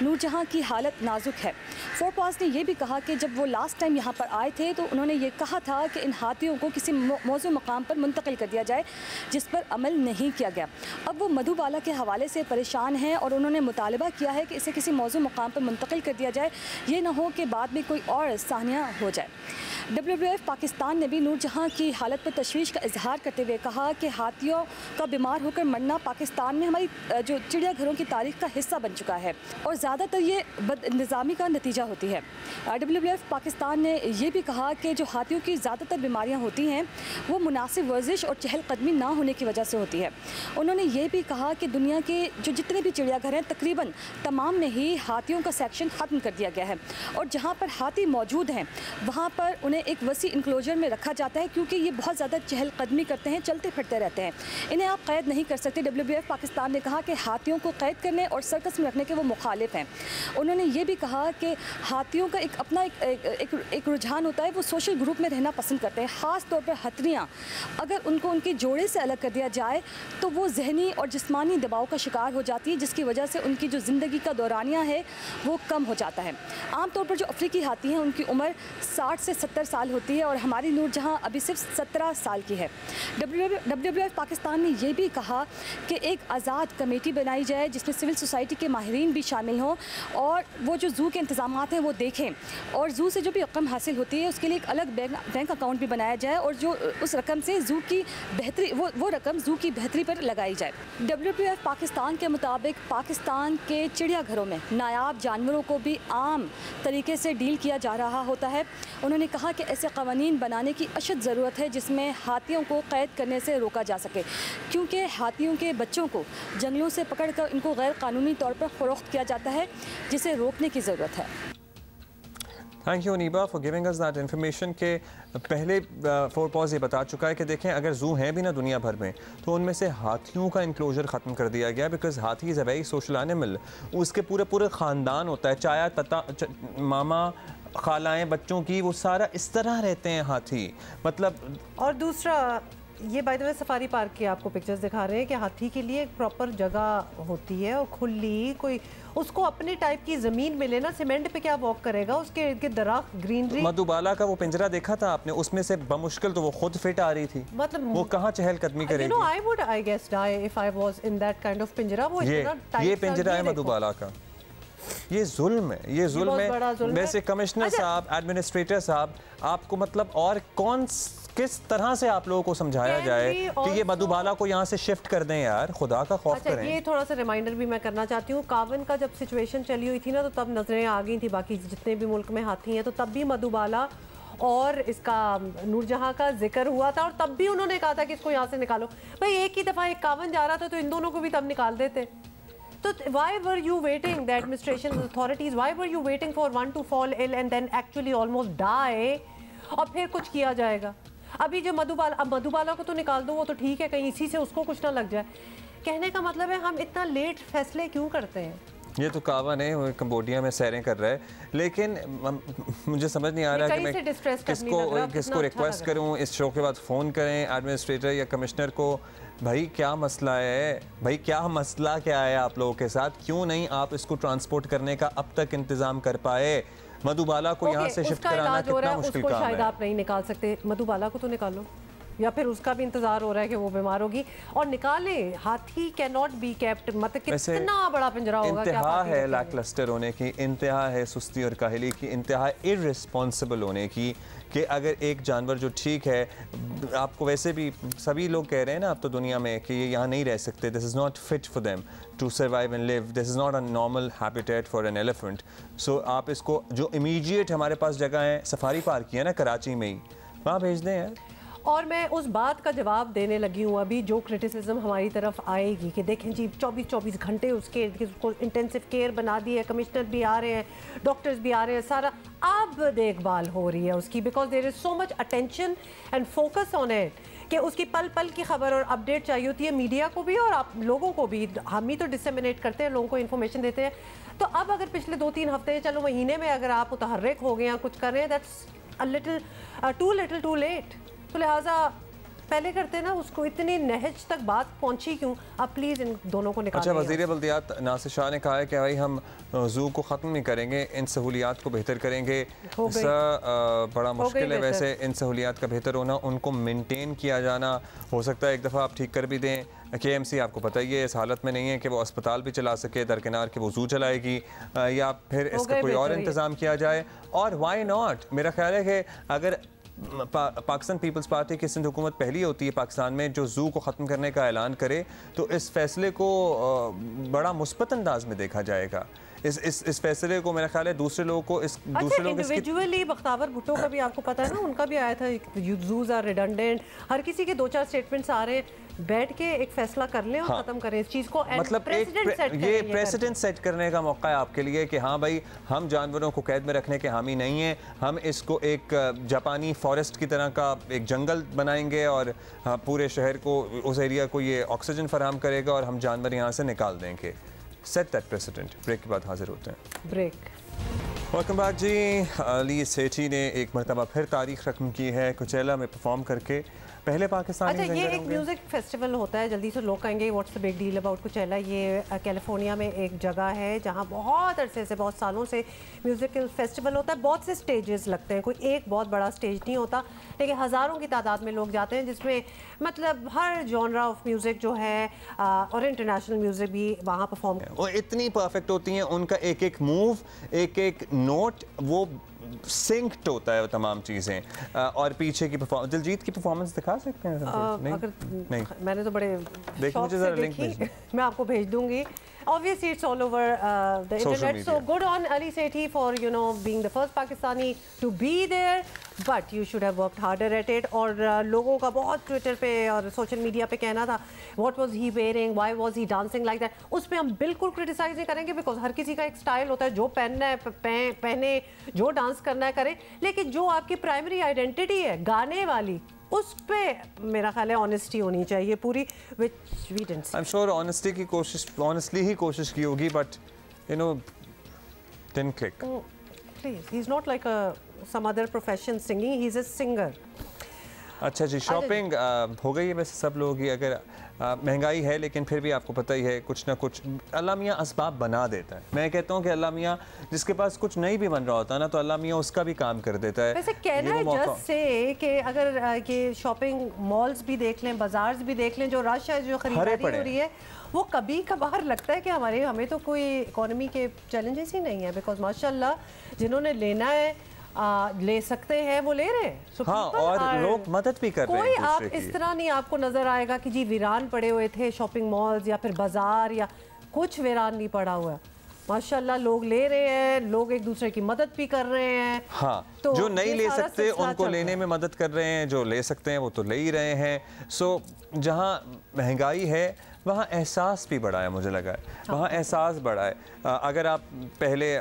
नूरजहां की हालत नाजुक है। फोरपॉज ने यह भी कहा कि जब वो लास्ट टाइम यहाँ पर आए थे तो उन्होंने ये कहा था कि इन हाथियों को किसी मौजू मकाम पर मुंतकिल कर दिया जाए, जिस पर अमल नहीं किया गया। अब वो मधुबाला के हवाले से परेशान हैं और उन्होंने मुतालबा किया है कि इसे किसी मौजू मकाम पर मुंतकिल कर दिया जाए, ये ना हो कि बाद में कोई और सानिया हो जाए। WWF पाकिस्तान ने भी नूरजहां की हालत पर तशवीश का इजहार करते हुए कहा कि हाथियों का बीमार होकर मरना पाकिस्तान में हमारी जो चिड़ियाघरों की तारीख का हिस्सा बन चुका है और ज़्यादातर ये बदनिज़ामी का नतीजा होती है। WWF पाकिस्तान ने यह भी कहा कि जो हाथियों की ज़्यादातर बीमारियां होती हैं वो मुनासिब वर्जिश और चहलकदमी ना होने की वजह से होती है। उन्होंने ये भी कहा कि दुनिया के जो जितने भी चिड़ियाघर हैं तकरीबन तमाम में ही हाथियों का सेक्शन ख़त्म कर दिया गया है और जहाँ पर हाथी मौजूद हैं वहाँ पर उन्हें एक वसी इंक्लोजर में रखा जाता है, क्योंकि ये बहुत ज़्यादा चहलकदमी करते हैं, चलते फिरते रहते हैं, इन्हें आप कैद नहीं कर सकते। WWF पाकिस्तान ने कहा कि हाथियों को कैद करने और सर्कस में रखने के वो मुखालिफ हैं। उन्होंने ये भी कहा कि हाथियों का एक अपना एक रुझान होता है, वो सोशल ग्रुप में रहना पसंद करते हैं। ख़ास तौर पर हथनियाँ, अगर उनको उनके जोड़े से अलग कर दिया जाए तो वो जहनी और जिस्मानी दबाव का शिकार हो जाती है, जिसकी वजह से उनकी जो ज़िंदगी का दौरानिया है वो कम हो जाता है। आमतौर पर जो अफ्रीकी हाथी हैं उनकी उम्र 60 से 70 साल होती है और हमारी नूरजहां अभी सिर्फ 17 साल की है। WWF पाकिस्तान ने यह भी कहा कि एक आज़ाद कमेटी बनाई जाए जिसमें सिविल सोसाइटी के माहिरीन भी शामिल हों और वो जो ज़ू के इंतज़ामात हैं वो देखें और ज़ू से जो भी रकम हासिल होती है उसके लिए एक अलग बैंक अकाउंट भी बनाया जाए और जो उस रकम से ज़ू की बेहतरी वो रकम ज़ू की बेहतरी पर लगाई जाए। WWF पाकिस्तान के मुताबिक पाकिस्तान के चिड़ियाघरों में नायाब जानवरों को भी आम तरीके से डील किया जा रहा होता है। उन्होंने कहा कि ऐसे क़वानीन बनाने की अशद ज़रूरत है जिसमें हाथियों को कैद करने से रोका जा सके, क्योंकि हाथियों के बच्चों को जंगलों से पकड़कर इनको गैर कानूनी तौर पर फ़रोख्त किया जाता है, जिसे रोकने की ज़रूरत है। Thank you Neeba for giving us that information के पहले फोरपॉज ये बता चुका है कि देखें अगर जू हैं भी ना दुनिया भर में तो उनमें से हाथियों का इंक्लोजर ख़त्म कर दिया गया, बिकॉज हाथी is a very social animal. उसके पूरे ख़ानदान होता है, चाया पता मामा खालाएं बच्चों की, वो सारा इस तरह रहते हैं हाथी, मतलब। और दूसरा ये by the way safari park की आपको पिक्चर्स दिखा रहे हैं कि हाथी के लिए एक प्रॉपर जगह होती है और खुली, कोई उसको अपने टाइप की ज़मीन मिले ना, सीमेंट पे क्या वॉक करेगा, उसके इर्द गिर्द दरख्त, ग्रीनरी। मधुबाला का वो पिंजरा देखा था आपने, उसमें से बमुश्किल तो वो खुद फिट आ रही थी, मतलब वो कहाँ चहलकदमी करेगी। You know, I would, I guess, die if I was in that kind of पिंजरा। वो ये पिंजरा है मधुबाला का। ये जुल्म है, ये जुल्म है। वैसे कमिश्नर साहब, एडमिनिस्ट्रेटर साहब, आपको मतलब और किस तरह से आप लोगों को समझाया जाए कि ये मधुबाला को यहाँ से शिफ्ट कर दें यार, खुदा का खौफ करें। ये थोड़ा सा रिमाइंडर भी मैं करना चाहती हूँ, कावन का जब सिचुएशन चली हुई थी ना तो तब नजरें आ गई थी बाकी जितने भी मुल्क में हाथी हैं, तो तब भी मधुबाला और इसका नूरजहां का जिक्र हुआ था और तब भी उन्होंने कहा था कि इसको यहाँ से निकालो। भाई एक ही दफ़ा एक कावन जा रहा था तो इन दोनों को भी तब निकाल देते। तो why were you waiting, the administration authorities, why were you waiting for one to fall ill and then actually almost die और फिर कुछ किया जाएगा? अभी जो मधुबाला, अब मधुबाला को तो निकाल दो, वो तो ठीक है, कहीं इसी से उसको कुछ ना लग जाए। कहने का मतलब है हम इतना लेट फैसले क्यों करते हैं? ये तो कावन है, वो कंबोडिया में सैरें कर रहा है, लेकिन मुझे समझ नहीं आ रहा कि मैं किसको रिक्वेस्ट करूं इस शो के बाद फ़ोन करें एडमिनिस्ट्रेटर या कमिश्नर को। भाई क्या मसला है, भाई क्या मसला क्या है आप लोगों के साथ? क्यों नहीं आप इसको ट्रांसपोर्ट करने का अब तक इंतज़ाम कर पाए? मधुबाला को यहाँ से शिफ्ट कराना कितना मुश्किल काम है। शायद आप नहीं निकाल सकते, मधुबाला को तो निकालो, या फिर उसका भी इंतजार हो रहा है कि वो बीमार होगी और निकाले। हाथी कैन नॉट बी केप्ट, मतलब कितना बड़ा पिंजरा होगा। इंतहा है लैकलस्टर होने की, इंतहा है सुस्ती और काहली की, इंतहा इर्रिस्पॉन्सिबल होने की कि अगर एक जानवर जो ठीक है, आपको वैसे भी सभी लोग कह रहे हैं ना अब तो दुनिया में कि ये यहाँ नहीं रह सकते, this is not fit for them to survive and live, this is not a normal habitat for an elephant. So आप इसको जो इमीडिएट हमारे पास जगह है, सफारी पार्क की है ना कराची में ही, वहाँ भेज दें यार। और मैं उस बात का जवाब देने लगी हूँ अभी जो क्रिटिसिज्म हमारी तरफ आएगी कि देखें जी 24-24 घंटे उसके उसको इंटेंसिव केयर बना दी है, कमिश्नर भी आ रहे हैं, डॉक्टर्स भी आ रहे हैं, सारा अब देखभाल हो रही है उसकी, because there is so much attention and focus on it कि उसकी पल पल की खबर और अपडेट चाहिए होती है मीडिया को भी और आप लोगों को भी। हम ही तो डिसेमिनेट करते हैं, लोगों को इन्फॉर्मेशन देते हैं। तो अब अगर पिछले 2-3 हफ्ते, चलो महीने में अगर आप मुतहर्रिक हो गए हैं, कुछ कर रहे हैं, that's a little too late. तो लिहाजा पहले करते ना उसको, इतनी नहज तक बात पहुंची क्यों? अब प्लीज़ इन दोनों को निकालें। अच्छा, वज़ीर बल्दियात नासिर शाह ने कहा है कि भाई हम ज़ू को ख़त्म नहीं करेंगे, इन सहूलियात को बेहतर करेंगे। बड़ा मुश्किल है वैसे इन सहूलियात का बेहतर होना, उनको मेंटेन किया जाना। हो सकता है एक दफ़ा आप ठीक कर भी दें। KMC आपको पता ही है इस हालत में नहीं है कि वो अस्पताल भी चला सके, दरकिनार के वो ज़ू चलाएगी, या फिर इसका कोई और इंतज़ाम किया जाए। और वाई नॉट, मेरा ख्याल है कि अगर पाकिस्तान पीपल्स पार्टी की सिंध हुकूमत पहली होती है पाकिस्तान में जो ज़ू को ख़त्म करने का ऐलान करे, तो इस फैसले को बड़ा मुस्बत अंदाज में देखा जाएगा। इस फैसले को मेरा ख्याल है दूसरे लोगों को दूसरे लोग इंडिविजुअली बख्तावर भुट्टो का भी आपको पता है ना, उनका भी आया था ज़ूज़ आर रिडंडेंट, हर किसी के 2-4 स्टेटमेंट्स आ रहे हैं। बैठ के एक फैसला कर लें और ख़त्म करें इस चीज़ को। मतलब ये प्रेसिडेंट सेट करने का मौका है आपके लिए कि हाँ भाई हम जानवरों को कैद में रखने के हामी नहीं हैं, हम इसको एक जापानी फॉरेस्ट की तरह का एक जंगल बनाएंगे और पूरे शहर को, उस एरिया को ये ऑक्सीजन फराहम करेगा और हम जानवर यहाँ से निकाल देंगे। Set that president. ब्रेक के बाद हाजिर होते हैं। ब्रेक। वेलकम बैक जी। अली सेठी ने एक मरतबा फिर तारीख रकम की है कुचैला में परफॉर्म करके। पहले पाकिस्तानी अच्छा, ये एक म्यूज़िक फेस्टिवल होता है, जल्दी से लोग कहेंगे what's the big deal about कुचैला। ये कैलिफोर्निया में एक जगह है जहाँ बहुत अरसे से, बहुत सालों से म्यूज़िकल फेस्टिवल होता है। बहुत से स्टेजेस लगते हैं, कोई एक बहुत बड़ा स्टेज नहीं होता, लेकिन हज़ारों की तादाद में लोग जाते हैं, जिसमें मतलब हर जॉनरा ऑफ म्यूज़िक जो है और इंटरनेशनल म्यूज़िक भी वहाँ परफॉर्म। वो इतनी परफेक्ट होती हैं, उनका एक एक मूव, एक एक नोट वो सिंक्ड होता है, वो तमाम चीज़ें। और पीछे की परफॉर्मेंस, दिलजीत की परफॉर्मेंस दिखा सकते हैं? नहीं, मैंने तो बड़े शौक से देखी, मैं आपको भेज दूंगी। Obviously, it's all over the internet. So good on Ali Sethi for being the first Pakistani to be there, but you should have worked harder at it. और लोगों का बहुत ट्विटर पे और सोशल मीडिया पे कहना था what was he wearing, why was he dancing like that. उस पर हम बिल्कुल क्रिटिसाइज नहीं करेंगे, बिकॉज हर किसी का एक स्टाइल होता है, जो पहनना है पहने, जो डांस करना है करे, लेकिन जो आपकी प्राइमरी आइडेंटिटी है गाने वाली, उस पे मेरा ख्याल है ऑनेस्टी होनी चाहिए पूरी, which we didn't see. I'm sure honesty की कोशिश, ऑनेस्टली ही कोशिश की होगी, but didn't click. Oh, please, he's not like some other profession singing, he's a singer. अच्छा जी, शॉपिंग हो गई है वैसे सब लोगों की। अगर महंगाई है लेकिन फिर भी आपको पता ही है कुछ ना कुछ अल्लाह मियाँ असबाब बना देता है। मैं कहता हूँ कि अल्लाह मियाँ जिसके पास कुछ नहीं भी बन रहा होता ना, तो अल्लाह मियाँ उसका भी काम कर देता है। वैसे कहना है जस्ट से कि अगर ये शॉपिंग मॉल्स भी देख लें, बाजार्स भी देख लें, जो रश है, जो खरीदारी हो रही है, वो कभी कभार लगता है कि हमें तो कोई इकोनॉमी के चैलेंजेस ही नहीं है, बिकॉज माशाल्लाह जिन्होंने लेना है ले सकते हैं, वो ले रहे हैं। हाँ, और लोग मदद भी कर रहे हैं। कोई आप इस तरह नहीं आपको नजर आएगा कि जी वीरान पड़े हुए थे शॉपिंग मॉल्स या फिर बाजार, या कुछ वीरान नहीं पड़ा हुआ। माशाल्लाह लोग ले रहे हैं, लोग एक दूसरे की मदद भी कर रहे हैं। हाँ, तो जो नहीं ले सकते उनको लेने में मदद कर रहे हैं, जो ले सकते हैं वो तो ले ही रहे हैं। सो जहाँ महंगाई है वहाँ एहसास भी बढ़ा है, मुझे लगा है वहाँ एहसास बढ़ा है। अगर आप पहले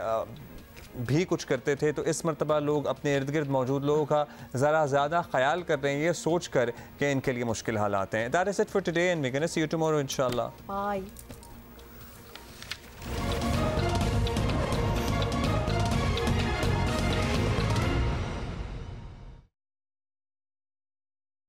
भी कुछ करते थे, तो इस मरतबा लोग अपने इर्द गिर्द मौजूद लोगों का ज़रा ज़्यादा ख्याल कर रहे हैं, ये सोच कर कि इनके लिए मुश्किल हालात हैं। That is it for today and we gonna see you tomorrow इंशाल्लाह। बाय।